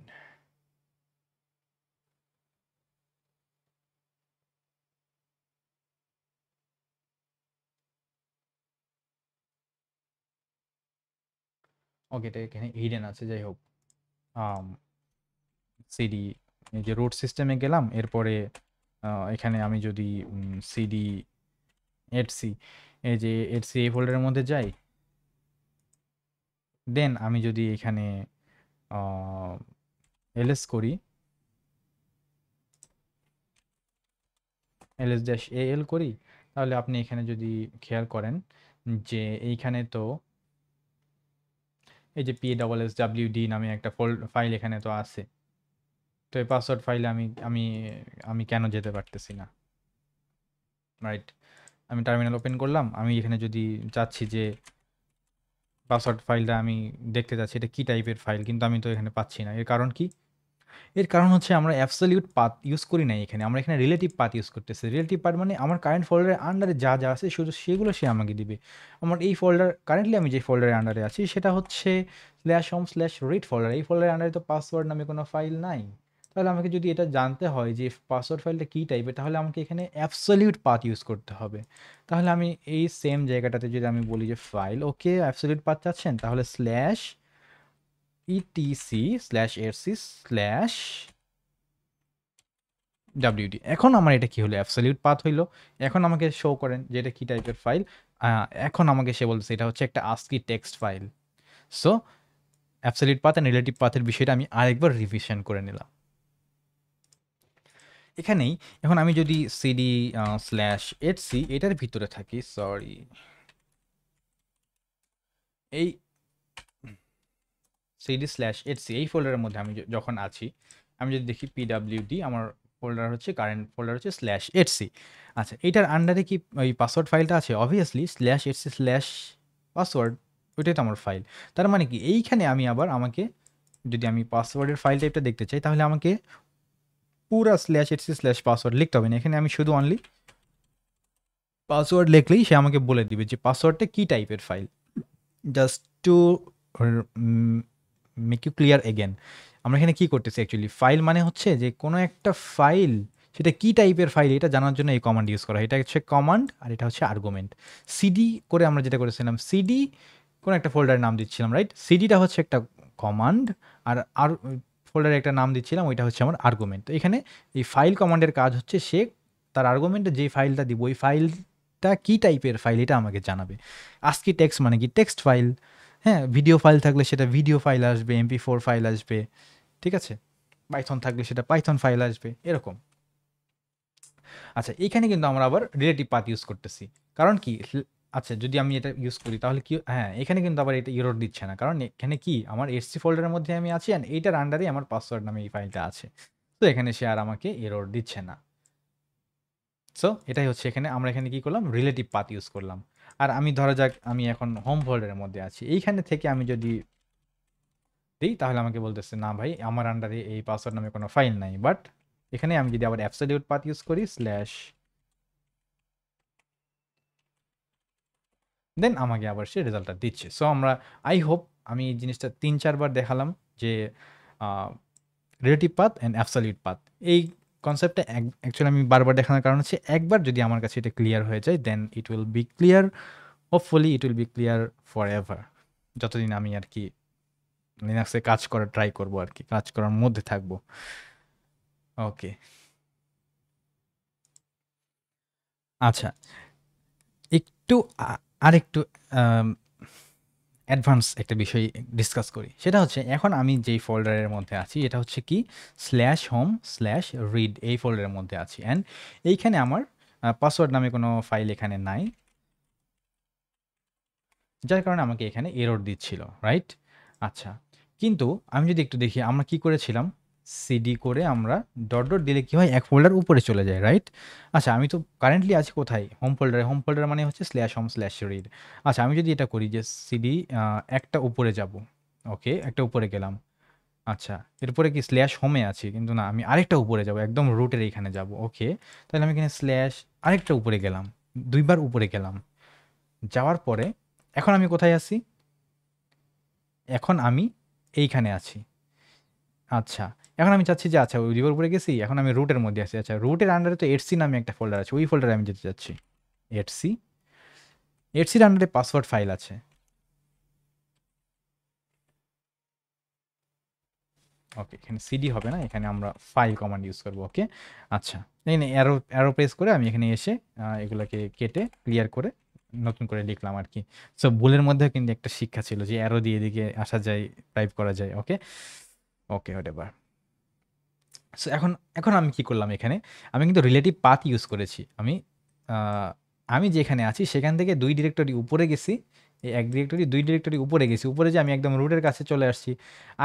ওকে, এটা এখানে হিডেন আছে, যাই হোক সিডি এই যে রুট সিস্টেমে গেলাম, এরপরে এখানে আমি যদি সিডি এটসি এই যে এটসি এই ফোল্ডারের মধ্যে যাই, দেন আমি যদি এখানে এলএস করি, ls-al করি, তাহলে আপনি এখানে যদি খেয়াল করেন যে এইখানে তো এই যে PASSWD নামে একটা ফাইল এখানে তো আছে। তো এই পাসওয়ার্ড ফাইলে আমি কেন যেতে পারতেছি না, রাইট? আমি টার্মিনাল ওপেন করলাম, আমি এখানে যদি চাচ্ছি যে পাসওয়ার্ড ফাইলটা আমি দেখতে চাচ্ছি এটা কি টাইপের ফাইল, কিন্তু আমি তো এখানে পাচ্ছি না। এর কারণ কি? এর কারণ হচ্ছে আমরা অ্যাবসলিউট পাথ ইউজ করি নাই এখানে, আমরা এখানে রিলেটিভ পাথ ইউজ করতেছি। রিলেটিভ পাথ মানে আমার কারেন্ট ফোল্ডারের আন্ডারে যা যা আছে শুধু সেগুলো সে আমাকে দিবে। আমার এই ফোল্ডার কারেন্টলি আমি যে ফোল্ডারের আন্ডারে আছি সেটা হচ্ছে /home/read ফোল্ডার। এই ফোল্ডারের আন্ডারে তো পাসওয়ার্ড নামে কোনো ফাইল নাই। তাহলে আমাকে যদি এটা জানতে হয় যে পাসওয়ার্ড ফাইলটা কী টাইপের, তাহলে আমাকে এখানে অ্যাবসলিউট পাথ ইউজ করতে হবে। তাহলে আমি এই সেম জায়গাটাতে যদি আমি বলি যে ফাইল, ওকে অ্যাবসলিউট পাথ চাচ্ছেন, তাহলে /etc/wd। এখন আমার এটা কি হলো, অ্যাবসলিউট পাথ হইলো। এখন আমাকে শো করেন যে এটা কি টাইপের ফাইল। এখন আমাকে সে বলতেছে এটা হচ্ছে একটা ASCII text file. So absolute path and relative পাথের বিষয়টা আমি আরেকবার রিভিশন করে নিলাম এখানেই। এখন আমি যদি cd/etc এটার ভিতরে থাকি, সরি, এই cd/etc এই ফোল্ডারের মধ্যে আমি যখন আছি, আমি যদি দেখি pwd আমার ফোল্ডার হচ্ছে, কারেন্ট ফোল্ডার হচ্ছে /etc। আচ্ছা, এইটার আন্ডারে কি ওই পাসওয়ার্ড ফাইলটা আছে? অবভিয়াসলি /etc/পাসওয়ার্ড, ওইটাই তো আমার ফাইল। তার মানে কি এইখানে আমি আবার যদি আমি পাসওয়ার্ডের ফাইল টাইপটা দেখতে চাই, তাহলে আমাকে পুরা /etc/পাসওয়ার্ড লিখতে হবে না। এখানে আমি শুধু অনলি পাসওয়ার্ড লিখলেই সে আমাকে বলে দিবে যে পাসওয়ার্ডটা কি টাইপের ফাইল। Just to make you clear again, আমরা এখানে কি করতেছি অ্যাকচুয়ালি, ফাইল মানে হচ্ছে যে কোনো একটা ফাইল সেটা কি টাইপের ফাইল এটা জানার জন্য এই কমান্ড ইউজ করা হয়। এটা হচ্ছে কমান্ড আর এটা হচ্ছে আর্গুমেন্ট। সিডি করে আমরা যেটা করেছিলাম, সিডি কোনো একটা ফোল্ডারের নাম দিচ্ছিলাম, রাইট? সিডিটা হচ্ছে একটা কমান্ড, আর ফোল্ডারে একটা নাম দিচ্ছিলাম, ওইটা হচ্ছে আমার আর্গুমেন্ট। তো এখানে এই ফাইল কমান্ডের কাজ হচ্ছে সে তার আর্গুমেন্টে যে ফাইলটা দিব ওই ফাইলটা ফাইলটা কী টাইপের ফাইল এটা আমাকে জানাবে। ASCII টেক্সট মানে কি টেক্সট ফাইল, হ্যাঁ, ভিডিও ফাইল থাকলে সেটা ভিডিও ফাইল আসবে, MP4 ফাইল আসবে, ঠিক আছে, পাইথন থাকলে সেটা পাইথন ফাইল আসবে, এরকম। আচ্ছা, এইখানে কিন্তু আমরা আবার রিলেটিভ পাথ ইউজ করতেছি, কারণ কি, আচ্ছা যদি আমি এটা ইউজ করি তাহলে কি, হ্যাঁ এখানে কিন্তু আবার এটা এরর দিচ্ছে না, কারণ এখানে কি আমার এসসি ফোল্ডারের মধ্যে আমি আছি অ্যান্ড এইটার আন্ডারে আমার পাসওয়ার্ড নামে এই ফাইলটা আছে, তো এখানে সে আর আমাকে এরর দিচ্ছে না। সো এটাই হচ্ছে এখানে আমরা এখানে কি করলাম, রিলেটিভ পাথ ইউজ করলাম। আর আমি ধরা যাক আমি এখন হোম ফোল্ডারের মধ্যে আছি, এইখানে থেকে আমি যদি দিই তাহলে আমাকে বলতেছে না ভাই আমার আন্ডারে এই পাসওয়ার্ড নামে কোনো ফাইল নাই। বাট এখানে আমি যদি আবার অ্যাবসলিউট পাথ ইউজ করি স্ল্যাশ, দেন আমাকে আবার সে রেজাল্টটা দিচ্ছে। সো আমরা আই হোপ আমি এই জিনিসটা ৩-৪ বার দেখালাম যে relative path and absolute path, এই কনসেপ্টটা অ্যাকচুয়ালি আমি বারবার দেখানোর কারণ হচ্ছে একবার যদি আমার কাছে এটা ক্লিয়ার হয়ে যায় then it will be clear, hopefully it will be clear for ever, যতদিন আমি আর কি লিনাক্সে কাজ করা ট্রাই করবো আর কি, কাজ করার মধ্যে থাকবো। ওকে, আচ্ছা একটু আরেকটু অ্যাডভান্স একটা বিষয় ডিসকাস করি, সেটা হচ্ছে এখন আমি যেই ফোল্ডারের মধ্যে আছি এটা হচ্ছে কি স্ল্যাশ হোম স্ল্যাশ রিড, এই ফোল্ডারের মধ্যে আছি অ্যান্ড এইখানে আমার পাসওয়ার্ড নামে কোনো ফাইল এখানে নাই, যার কারণে আমাকে এখানে এরর দিচ্ছিল, রাইট? আচ্ছা, কিন্তু আমি যদি একটু দেখি আমরা কি করেছিলাম, সিডি করে আমরা ডট ডট দিলে কি হয়, এক ফোল্ডার উপরে চলে যায়, রাইট? আচ্ছা আমি তো কারেন্টলি আছি কোথায়, হোম ফোল্ডারে, হোম ফোল্ডার মানে হচ্ছে স্ল্যাশ হোম স্ল্যাশ রিড। আচ্ছা আমি যদি এটা করি যে সিডি একটা উপরে যাব, ওকে একটা উপরে গেলাম, আচ্ছা এরপরে কি স্ল্যাশ হোমে আছি, কিন্তু না আমি আরেকটা উপরে যাব, একদম রুটের এইখানে যাব, ওকে তাহলে আমি এখানে স্ল্যাশ আরেকটা উপরে গেলাম, দুইবার উপরে গেলাম, যাওয়ার পরে এখন আমি কোথায় আছি, এখন আমি এইখানে আছি। আচ্ছা এখন আমি চাচ্ছি যে আচ্ছা ওই দিকের উপরে গেছি, এখন আমি রুটের মধ্যে আছি, আচ্ছা রুটের আন্ডারে তো এটসি নামে একটা ফোল্ডার আছে, ওই ফোল্ডারে আমি যেতে চাচ্ছি, এটসি, এটসির আন্ডারে পাসওয়ার্ড ফাইল আছে, ওকে এখানে সিডি হবে না, এখানে আমরা ফাইল কমান্ড ইউজ করবো, ওকে আচ্ছা এখানে অ্যারো অ্যারো প্রেস করে আমি এখানে এসে এগুলোকে কেটে ক্লিয়ার করে নতুন করে লিখলাম আর কি। সো ভুলের মধ্যে কিন্তু একটা শিক্ষা ছিল যে অ্যারো দিয়ে এদিকে আসা যায়, টাইপ করা যায়, ওকে ওকে হোয়াটএভার। সো এখন এখন আমি কি করলাম এখানে, আমি কিন্তু রিলেটিভ পাথ ইউজ করেছি, আমি যেখানে আছি সেখান থেকে ২ ডিরেক্টরি উপরে গেছি, এই ১ ডিরেক্টরি ২ ডিরেক্টরি উপরে গেছি, উপরে যে আমি একদম রুটের কাছে চলে আসছি,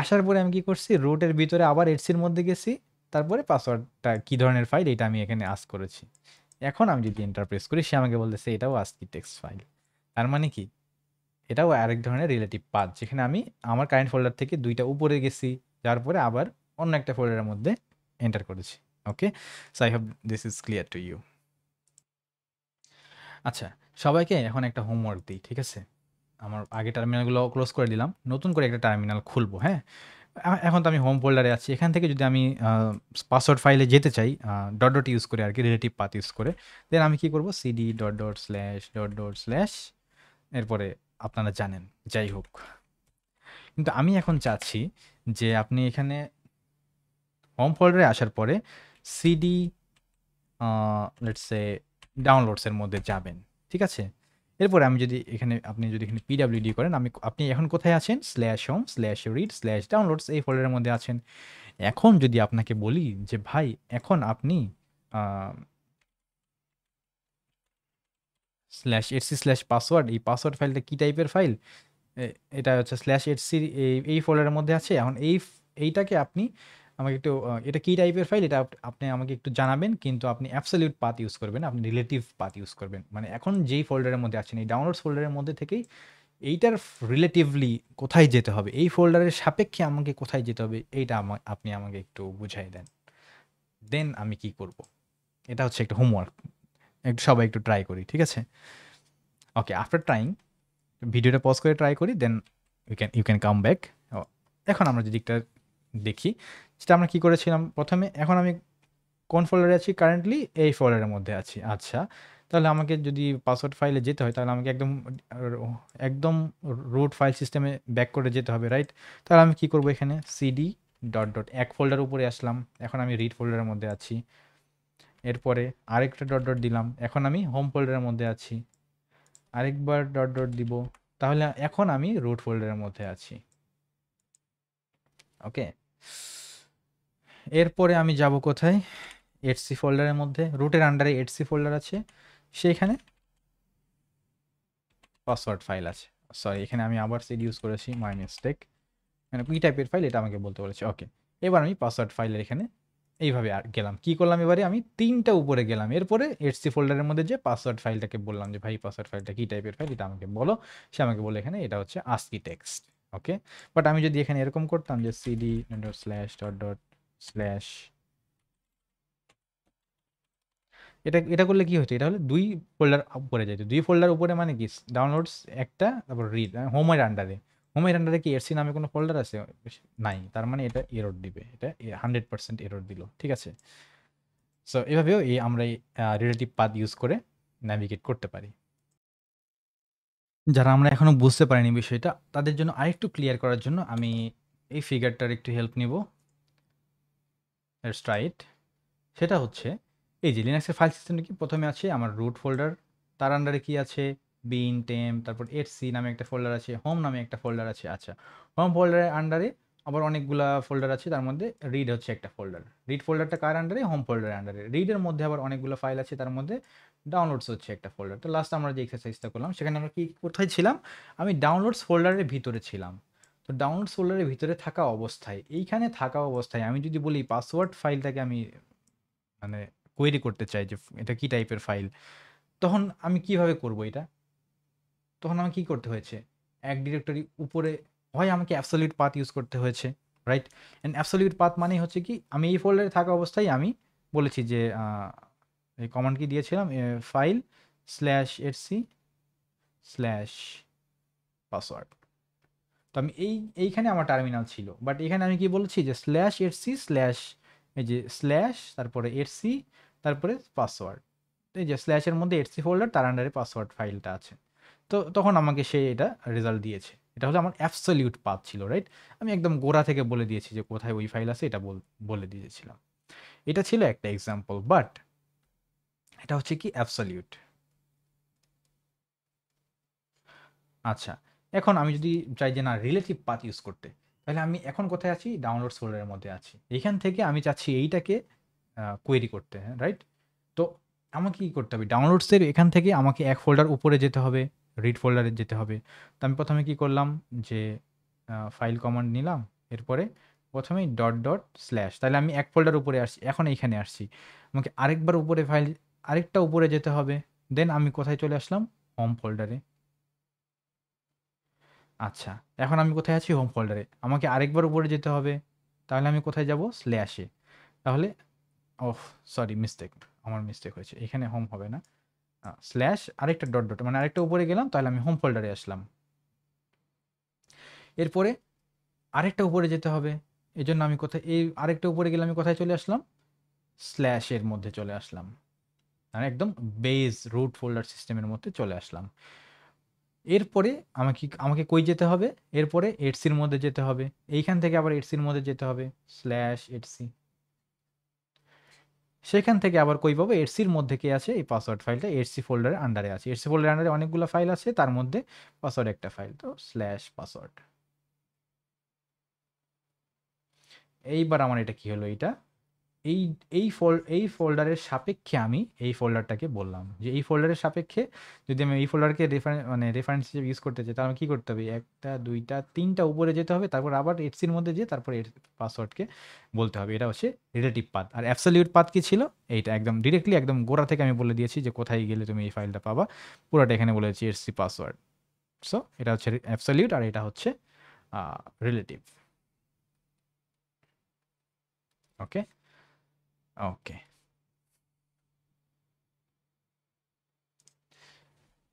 আসার পরে আমি কি করছি রুটের ভিতরে আবার এটসির মধ্যে গেছি, তারপরে পাসওয়ার্ডটা কী ধরনের ফাইল এটা আমি এখানে আস্ক করেছি। এখন আমি যদি এন্টার প্রেস করি সে আমাকে বলতেছে এটাও ASCII টেক্সট ফাইল, তার মানে কি এটাও আরেক ধরনের রিলেটিভ পাথ, যেখানে আমি আমার কারেন্ট ফোল্ডার থেকে ২টা উপরে গেছি, যার পরে আবার অন্য একটা ফোল্ডারের মধ্যে এন্টার করেছি, okay. So I hope this is clear to you. আচ্ছা সবাইকে এখন একটা হোমওয়ার্ক দিই, ঠিক আছে, আমার আগে টার্মিনালগুলো ক্লোজ করে দিলাম, নতুন করে একটা টার্মিনাল খুলবো, হ্যাঁ এখন তো আমি হোম ফোল্ডারে আছি, এখান থেকে যদি আমি পাসওয়ার্ড ফাইলে যেতে চাই ডট ডট ইউজ করে আর কি, রিলেটিভ পাথ ইউজ করে, দেন আমি কি করব CD dot dot slash dot dot slash, এরপরে আপনারা জানেন, যাই হোক, কিন্তু আমি এখন চাচ্ছি যে আপনি এখানে হোম ফোল্ডারে আসার পরে সিডি লেটস সে ডাউনলোডসের মধ্যে যাবেন, ঠিক আছে, এরপরে আমি যদি এখানে আপনি যদি এখানে পিডাব্লিউডি করেন, আপনি এখন কোথায় আছেন, slash home slash read slash downloads এই ফোল্ডারের মধ্যে আছেন। এখন যদি আপনাকে বলি যে ভাই এখন আপনি স্ল্যাশ এটসি স্ল্যাশ পাসওয়ার্ড, এই পাসওয়ার্ড ফাইলটা কী টাইপের ফাইল, এটা হচ্ছে স্ল্যাশ এটসির এই ফোল্ডারের মধ্যে আছে, এখন এইটাকে আপনি আমাকে একটু এটা কী টাইপের ফাইল এটা আপনি আমাকে একটু জানাবেন, কিন্তু আপনি অ্যাবসলিউট পাথ ইউজ করবেন, আপনি রিলেটিভ পাথ ইউজ করবেন, মানে এখন যেই ফোল্ডারের মধ্যে আছেন এই ডাউনলোডস ফোল্ডারের মধ্যে থেকেই এইটার রিলেটিভলি কোথায় যেতে হবে, এই ফোল্ডারের সাপেক্ষে আমাকে কোথায় যেতে হবে এইটা আপনি আমাকে একটু বুঝাই দেন, দেন আমি কি করব। এটা হচ্ছে একটা হোমওয়ার্ক, একটু সবাই একটু ট্রাই করি, ঠিক আছে। ওকে আফটার ট্রাইং, ভিডিওটা পজ করে ট্রাই করি, then you can come back. এখন আমরা যদি একটা দেখি সেটা আমরা কী করেছিলাম প্রথমে, এখন আমি কোন ফোল্ডারে আছি, কারেন্টলি এই ফোল্ডারের মধ্যে আছি। আচ্ছা তাহলে আমাকে যদি পাসওয়ার্ড ফাইলে যেতে হয় তাহলে আমাকে একদম একদম রুট ফাইল সিস্টেমে ব্যাক করে যেতে হবে, রাইট? তাহলে আমি কী করবো, এখানে সিডি ডট ডট এক ফোল্ডার উপরে আসলাম, এখন আমি রিড ফোল্ডারের মধ্যে আছি, এরপরে আরেকটা ডট ডট দিলাম, এখন আমি হোম ফোল্ডারের মধ্যে আছি। আরেকবার ডট ডট দিব, তাহলে এখন আমি রুট ফোল্ডারের মধ্যে আছি। ওকে, এরপরে আমি যাব কোথায়, এটসি ফোল্ডারের মধ্যে, রুটের আন্ডারে এটসি ফোল্ডার আছে, সেইখানে পাসওয়ার্ড ফাইল আছে। সরি, এখানে আমি আবার সিড ইউজ করেছি, মাই মিস্টেক। মানে কি টাইপের ফাইল এটা আমাকে বলতে বলেছে। ওকে, এবার আমি পাসওয়ার্ড ফাইলের এখানে এইভাবে গেলাম, কি করলাম এবারে আমি 3টা উপরে গেলাম, এরপরে এটসি ফোল্ডারের মধ্যে যে পাসওয়ার্ড ফাইলটাকে বললাম যে ভাই পাসওয়ার্ড ফাইলটা কি টাইপের ফাইল এটা আমাকে বলো, সে আমাকে বলে এখানে এটা হচ্ছে আস্কি টেক্সট। ওকে, বাট আমি যদি এখানে এরকম করতাম যে CD slash dot dot slash, এটা এটা করলে কি হচ্ছে, এটা হলে 2 ফোল্ডার উপরে যেত, 2 ফোল্ডার উপরে মানে কি, ডাউনলোডস একটা, তারপর রিড, হোমের আন্ডারে, হোমের আন্ডারে কি এরসি নামে কোনো ফোল্ডার আছে? নাই, তার মানে এটা এরর দিবে, এটা 100% এরর দিল। ঠিক আছে, সো এভাবেও আমরা এই রিলেটিভ পাথ ইউজ করে ন্যাভিগেট করতে পারি। যারা আমরা এখনো বুঝতে পারিনি বিষয়টা, তাদের জন্য আরেকটু ক্লিয়ার করার জন্য আমি এই ফিগারটার একটু হেল্প নিব। Let's try it. সেটা হচ্ছে এই যে লিনাক্সের ফাইল সিস্টেমটা কি, প্রথমে আছে আমার রুট ফোল্ডার, তার আন্ডারে কি আছে, বিন টেম, তারপর এটসি নামে একটা ফোল্ডার আছে, হোম নামে একটা ফোল্ডার আছে। আচ্ছা, হোম ফোল্ডারের আন্ডারে আবার অনেকগুলা ফোল্ডার আছে, তার মধ্যে রিড হচ্ছে একটা ফোল্ডার। রিড ফোল্ডারটা কার আন্ডারে, হোম ফোল্ডারের আন্ডারে। রিডের মধ্যে আবার অনেকগুলো ফাইল আছে, তার মধ্যে ডাউনলোডস হচ্ছে একটা ফোল্ডার। তো লাস্ট আমরা যে এক্সারসাইজটা করলাম সেখানে আমরা কি কোথায় ছিলাম, আমি ডাউনলোডস ফোল্ডারের ভিতরে ছিলাম। তো ডাউনলোডস ফোল্ডারের ভিতরে থাকা অবস্থায়, এইখানে থাকা অবস্থায় আমি যদি বলি পাসওয়ার্ড ফাইলটাকে আমি মানে কোয়েরি করতে চাই যে এটা কি টাইপের ফাইল, তখন আমি কিভাবে করব এটা? তখন আমাকে কি করতে হয়েছে, এক ডিরেক্টরি উপরে হয় আমাকে অ্যাবসলিউট পাথ ইউজ করতে হয়েছে, রাইট? অ্যান্ড অ্যাবসলিউট পাথ মানে হচ্ছে কি, আমি এই ফোল্ডারে থাকা অবস্থায় আমি বলেছি যে এই কমান্ড কি দিয়েছিলাম, file slash Etsy slash password. তো আমি এইখানে আমার টার্মিনাল ছিল, বাট এখানে আমি কি বলেছি যে স্ল্যাশ এটসি স্ল্যাশ, এই যে স্ল্যাশ তারপরে এটসি তারপরে পাসওয়ার্ড, এই যে স্ল্যাশের মধ্যে এটসি ফোল্ডার, তার আন্ডারে পাসওয়ার্ড ফাইলটা আছে। তো তখন আমাকে সে এটা রেজাল্ট দিয়েছে। এটা হলো আমার অ্যাবসলিউট পাথ ছিল, রাইট? আমি একদম গোড়া থেকে বলে দিয়েছি যে কোথায় ওই ফাইল আছে, এটা বলে দিয়েছিলাম। এটা ছিল একটা এক্সাম্পল, বাট এটা হচ্ছে কি অ্যাবসলিউট। আচ্ছা, এখন আমি যদি চাই যে না রিলেটিভ পাথ ইউজ করতে, তাহলে আমি এখন কোথায় আছি, ডাউনলোডস ফোল্ডারের মধ্যে আছি। এইখান থেকে আমি চাচ্ছি এইটাকে কোয়েরি করতে, হ্যাঁ রাইট? তো আমাকে কি করতে হবে, ডাউনলোডসের এখান থেকে আমাকে এক ফোল্ডার উপরে যেতে হবে, রিড ফোল্ডারে যেতে হবে। তো আমি প্রথমে কি করলাম, যে ফাইল কমান্ড নিলাম, এরপরে প্রথমেই ডট ডট স্ল্যাশ, তাহলে আমি এক ফোল্ডার উপরে আসছি, এখন এইখানে আসছি। আমাকে আরেকবার উপরে ফাইল, আরেকটা উপরে যেতে হবে, দেন আমি কোথায় চলে আসলাম, হোম ফোল্ডারে। আচ্ছা, এখন আমি কোথায় আছি, হোম ফোল্ডারে। আমাকে আরেকবার উপরে যেতে হবে, তাহলে আমি কোথায় যাব, স্ল্যাশে। তাহলে ওহ, সরি, মিস্টেক, আমার মিস্টেক হয়েছে, এখানে হোম হবে না, স্ল্যাশ আরেকটা ডট ডট, মানে আরেকটা উপরে গেলাম, তাহলে আমি হোম ফোল্ডারে আসলাম। এরপরে আরেকটা উপরে যেতে হবে, এই জন্য আমি কোথায়, এই আরেকটা উপরে গেলে আমি কোথায় চলে আসলাম, স্ল্যাশের মধ্যে চলে আসলাম, মানে একদম বেস রুট ফোল্ডার সিস্টেমের মধ্যে চলে আসলাম। এরপরে আমাকে আমাকে কই যেতে হবে, এরপরে এটসির মধ্যে যেতে হবে, এইখান থেকে আবার এটসির মধ্যে যেতে হবে, স্ল্যাশ এটসি। সেখান থেকে আবার কই পাবো, এটসির মধ্যে কি আছে, এই পাসওয়ার্ড ফাইলটা এটসি ফোল্ডারের আন্ডারে আছে। এটসি ফোল্ডারের আন্ডারে অনেকগুলো ফাইল আছে, তার মধ্যে পাসওয়ার্ড একটা ফাইল, তো স্ল্যাশ পাসওয়ার্ড। এইবার আমার এটা কি হলো, এটা এই এই ফোল্ডারের সাপেক্ষে আমি এই ফোল্ডারটাকে বললাম যে এই ফোল্ডারের সাপেক্ষে যদি আমি এই ফোল্ডারকে রেফারেন্স হিসেবে ইউজ করতে চাই, তাহলে কি করতে হবে, একটা দুইটা তিনটা উপরে যেতে হবে, তারপর আবার এটসির মধ্যে যেয়ে তারপর এর পাসওয়ার্ডকে বলতে হবে। এটা হচ্ছে রিলেটিভ পাথ। আর অ্যাবসলিউট পাথ কি ছিল, এইটা একদম ডিরেক্টলি একদম গোড়া থেকে আমি বলে দিয়েছি যে কোথায় গেলে তুমি এই ফাইলটা পাবা, পুরোটা এখানে বলেছি এটসি পাসওয়ার্ড। সো এটা হচ্ছে অ্যাবসলিউট আর এটা হচ্ছে রিলেটিভ। ওকে, ওকে।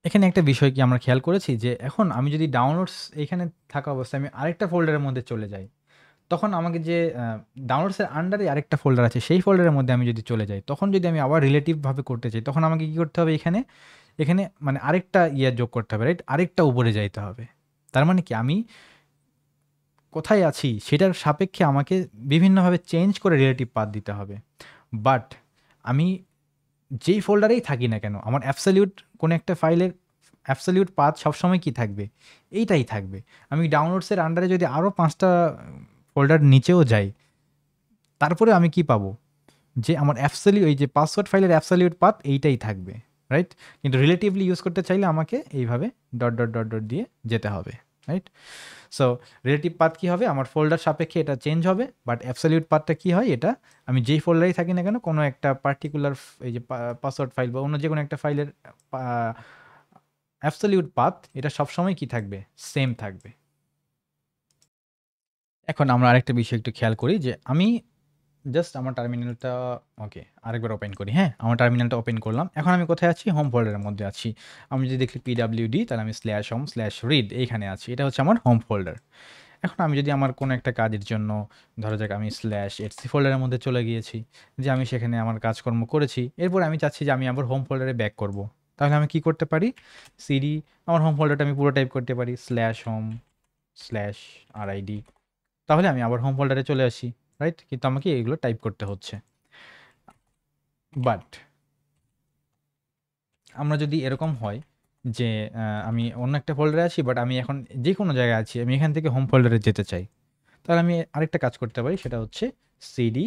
এখানে একটা বিষয় কি আমরা খেয়াল করেছি যে এখন আমি যদি ডাউনলোডস এখানে থাকা অবস্থায় আমি আরেকটা ফোল্ডারের মধ্যে চলে যাই, তখন আমাকে যে ডাউনলোডসের আন্ডারে আরেকটা ফোল্ডার আছে, সেই ফোল্ডারের মধ্যে আমি যদি চলে যাই, তখন যদি আমি আবার রিলেটিভভাবে করতে চাই, তখন আমাকে কী করতে হবে, এখানে এখানে মানে আরেকটা যোগ করতে হবে, রাইট? আরেকটা উপরে যাইতে হবে। তার মানে কি, আমি কোথায় আছি সেটার সাপেক্ষে আমাকে বিভিন্নভাবে চেঞ্জ করে রিলেটিভ পাথ দিতে হবে। বাট আমি যেই ফোল্ডারেই থাকি না কেন আমার অ্যাবসলিউট কোনো একটা ফাইলের অ্যাবসলিউট পাথ সবসময় কি থাকবে, এইটাই থাকবে। আমি ডাউনলোডসের আন্ডারে যদি আরও 5টা ফোল্ডার নিচেও যাই, তারপরে আমি কি পাবো, যে আমার ওই যে পাসওয়ার্ড ফাইলের অ্যাবসলিউট পাথ এইটাই থাকবে, রাইট? কিন্তু রিলেটিভলি ইউজ করতে চাইলে আমাকে এইভাবে ডট ডট ডট ডট দিয়ে যেতে হবে, রাইট? সো রিলেটিভ পাথ কী হবে, আমার ফোল্ডার সাপেক্ষে এটা চেঞ্জ হবে, বাট অ্যাবসলিউট পাথটা কী হয়, এটা আমি যেই ফোল্ডারেই থাকি না কেন কোনো একটা পার্টিকুলার এই যে পাসওয়ার্ড ফাইল বা অন্য যে কোনো একটা ফাইলের অ্যাবসলিউট পাথ এটা সবসময় কি থাকবে, সেম থাকবে। এখন আমরা আরেকটা বিষয় একটু খেয়াল করি, যে আমি জাস্ট আমার টার্মিনালটা ওকে আরেকবার ওপেন করি। হ্যাঁ, আমার টার্মিনালটা ওপেন করলাম। এখন আমি কোথায় আছি, হোম ফোল্ডারের মধ্যে আছি। আমি যদি দেখি পিডাব্লিউডি, তাহলে আমি /home/read এইখানে আছি, এটা হচ্ছে আমার হোম ফোল্ডার। এখন আমি যদি আমার কোনো একটা কাজের জন্য, ধরা যাক আমি /etc ফোল্ডারের মধ্যে চলে গিয়েছি, যে আমি সেখানে আমার কাজকর্ম করেছি, এরপর আমি চাচ্ছি যে আমি আবার হোম ফোল্ডারে ব্যাক করব, তাহলে আমি কি করতে পারি, সিডি আমার হোম ফোল্ডারটা আমি পুরো টাইপ করতে পারি /home/rid, তাহলে আমি আবার হোম ফোল্ডারে চলে আসি, রাইট? কিন্তু আমাকে এগুলো টাইপ করতে হচ্ছে। বাট আমরা যদি এরকম হয় যে আমি অন্য একটা ফোল্ডারে আছি, বাট আমি এখন যে কোনো জায়গায় আছি, আমি এখান থেকে হোম ফোল্ডারে যেতে চাই, তাহলে আমি আরেকটা কাজ করতে পারি, সেটা হচ্ছে সিডি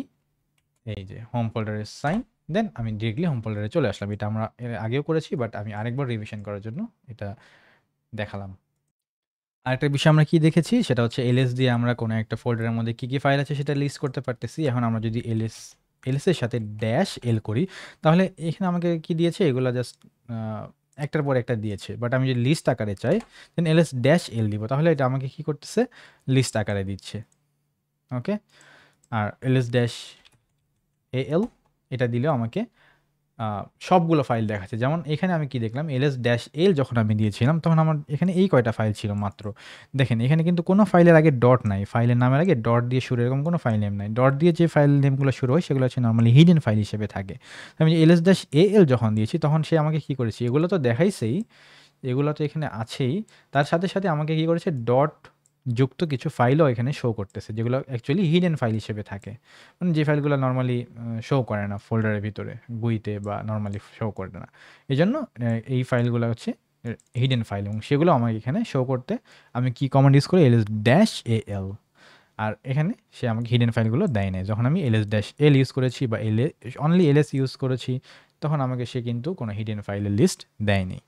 এই যে হোম ফোল্ডারের সাইন, দেন আমি ডিরেক্টলি হোম ফোল্ডারে চলে আসলাম। এটা আমরা এর আগেও করেছি, বাট আমি আরেকবার রিভিশন করার জন্য এটা দেখালাম। আরেকটা বিষয় আমরা কি দেখেছি, সেটা হচ্ছে এলএস দিয়ে আমরা কোনো একটা ফোল্ডারের মধ্যে কী কী ফাইল আছে সেটা লিস্ট করতে পারতেছি। এখন আমরা যদি এলএসের সাথে -l করি, তাহলে এখানে আমাকে কি দিয়েছে, এগুলো জাস্ট একটার পর একটা দিয়েছে, বাট আমি যদি লিস্ট আকারে চাই, দেন -l দিব, তাহলে এটা আমাকে কি করতেছে, লিস্ট আকারে দিচ্ছে। ওকে, আর -al এটা দিলেও আমাকে সবগুলো ফাইল দেখাচ্ছে। যেমন এখানে আমি কি দেখলাম, ls-l যখন আমি দিয়েছিলাম, তখন আমার এখানে এই কয়টা ফাইল ছিল মাত্র। দেখেন এখানে কিন্তু কোনো ফাইলের আগে ডট নাই, ফাইলের নামের আগে ডট দিয়ে শুরু, এরকম কোনো ফাইল নেম নাই। ডট দিয়ে যে ফাইল নেমগুলো শুরু হয় সেগুলো হচ্ছে নর্মালি হিডেন ফাইল হিসেবে থাকে। আমি ls-al যখন দিয়েছি, তখন সে আমাকে কি করেছে, এগুলো তো দেখাইছেই, এগুলো তো এখানে আছেই, তার সাথে সাথে আমাকে কি করেছে, ডট যুক্ত কিছু ফাইলও এখানে শো করতেছে, যেগুলো অ্যাকচুয়ালি হিডেন ফাইল হিসেবে থাকে, মানে যে ফাইলগুলো নর্মালি শো করে না ফোল্ডারের ভিতরে, গুইতে বা নর্মালি শো করে না। এই জন্য এই ফাইলগুলো হচ্ছে হিডেন ফাইল, এবং সেগুলো আমাকে এখানে শো করতে আমি কি কমান্ড ইউজ করি, ls-al। আর এখানে সে আমাকে হিডেন ফাইলগুলো দেয় নাই। যখন আমি ls-l ইউজ করেছি বা অনলি ls ইউজ করেছি, তখন আমাকে সে কিন্তু কোনো হিডেন ফাইলের লিস্ট দেয়নি।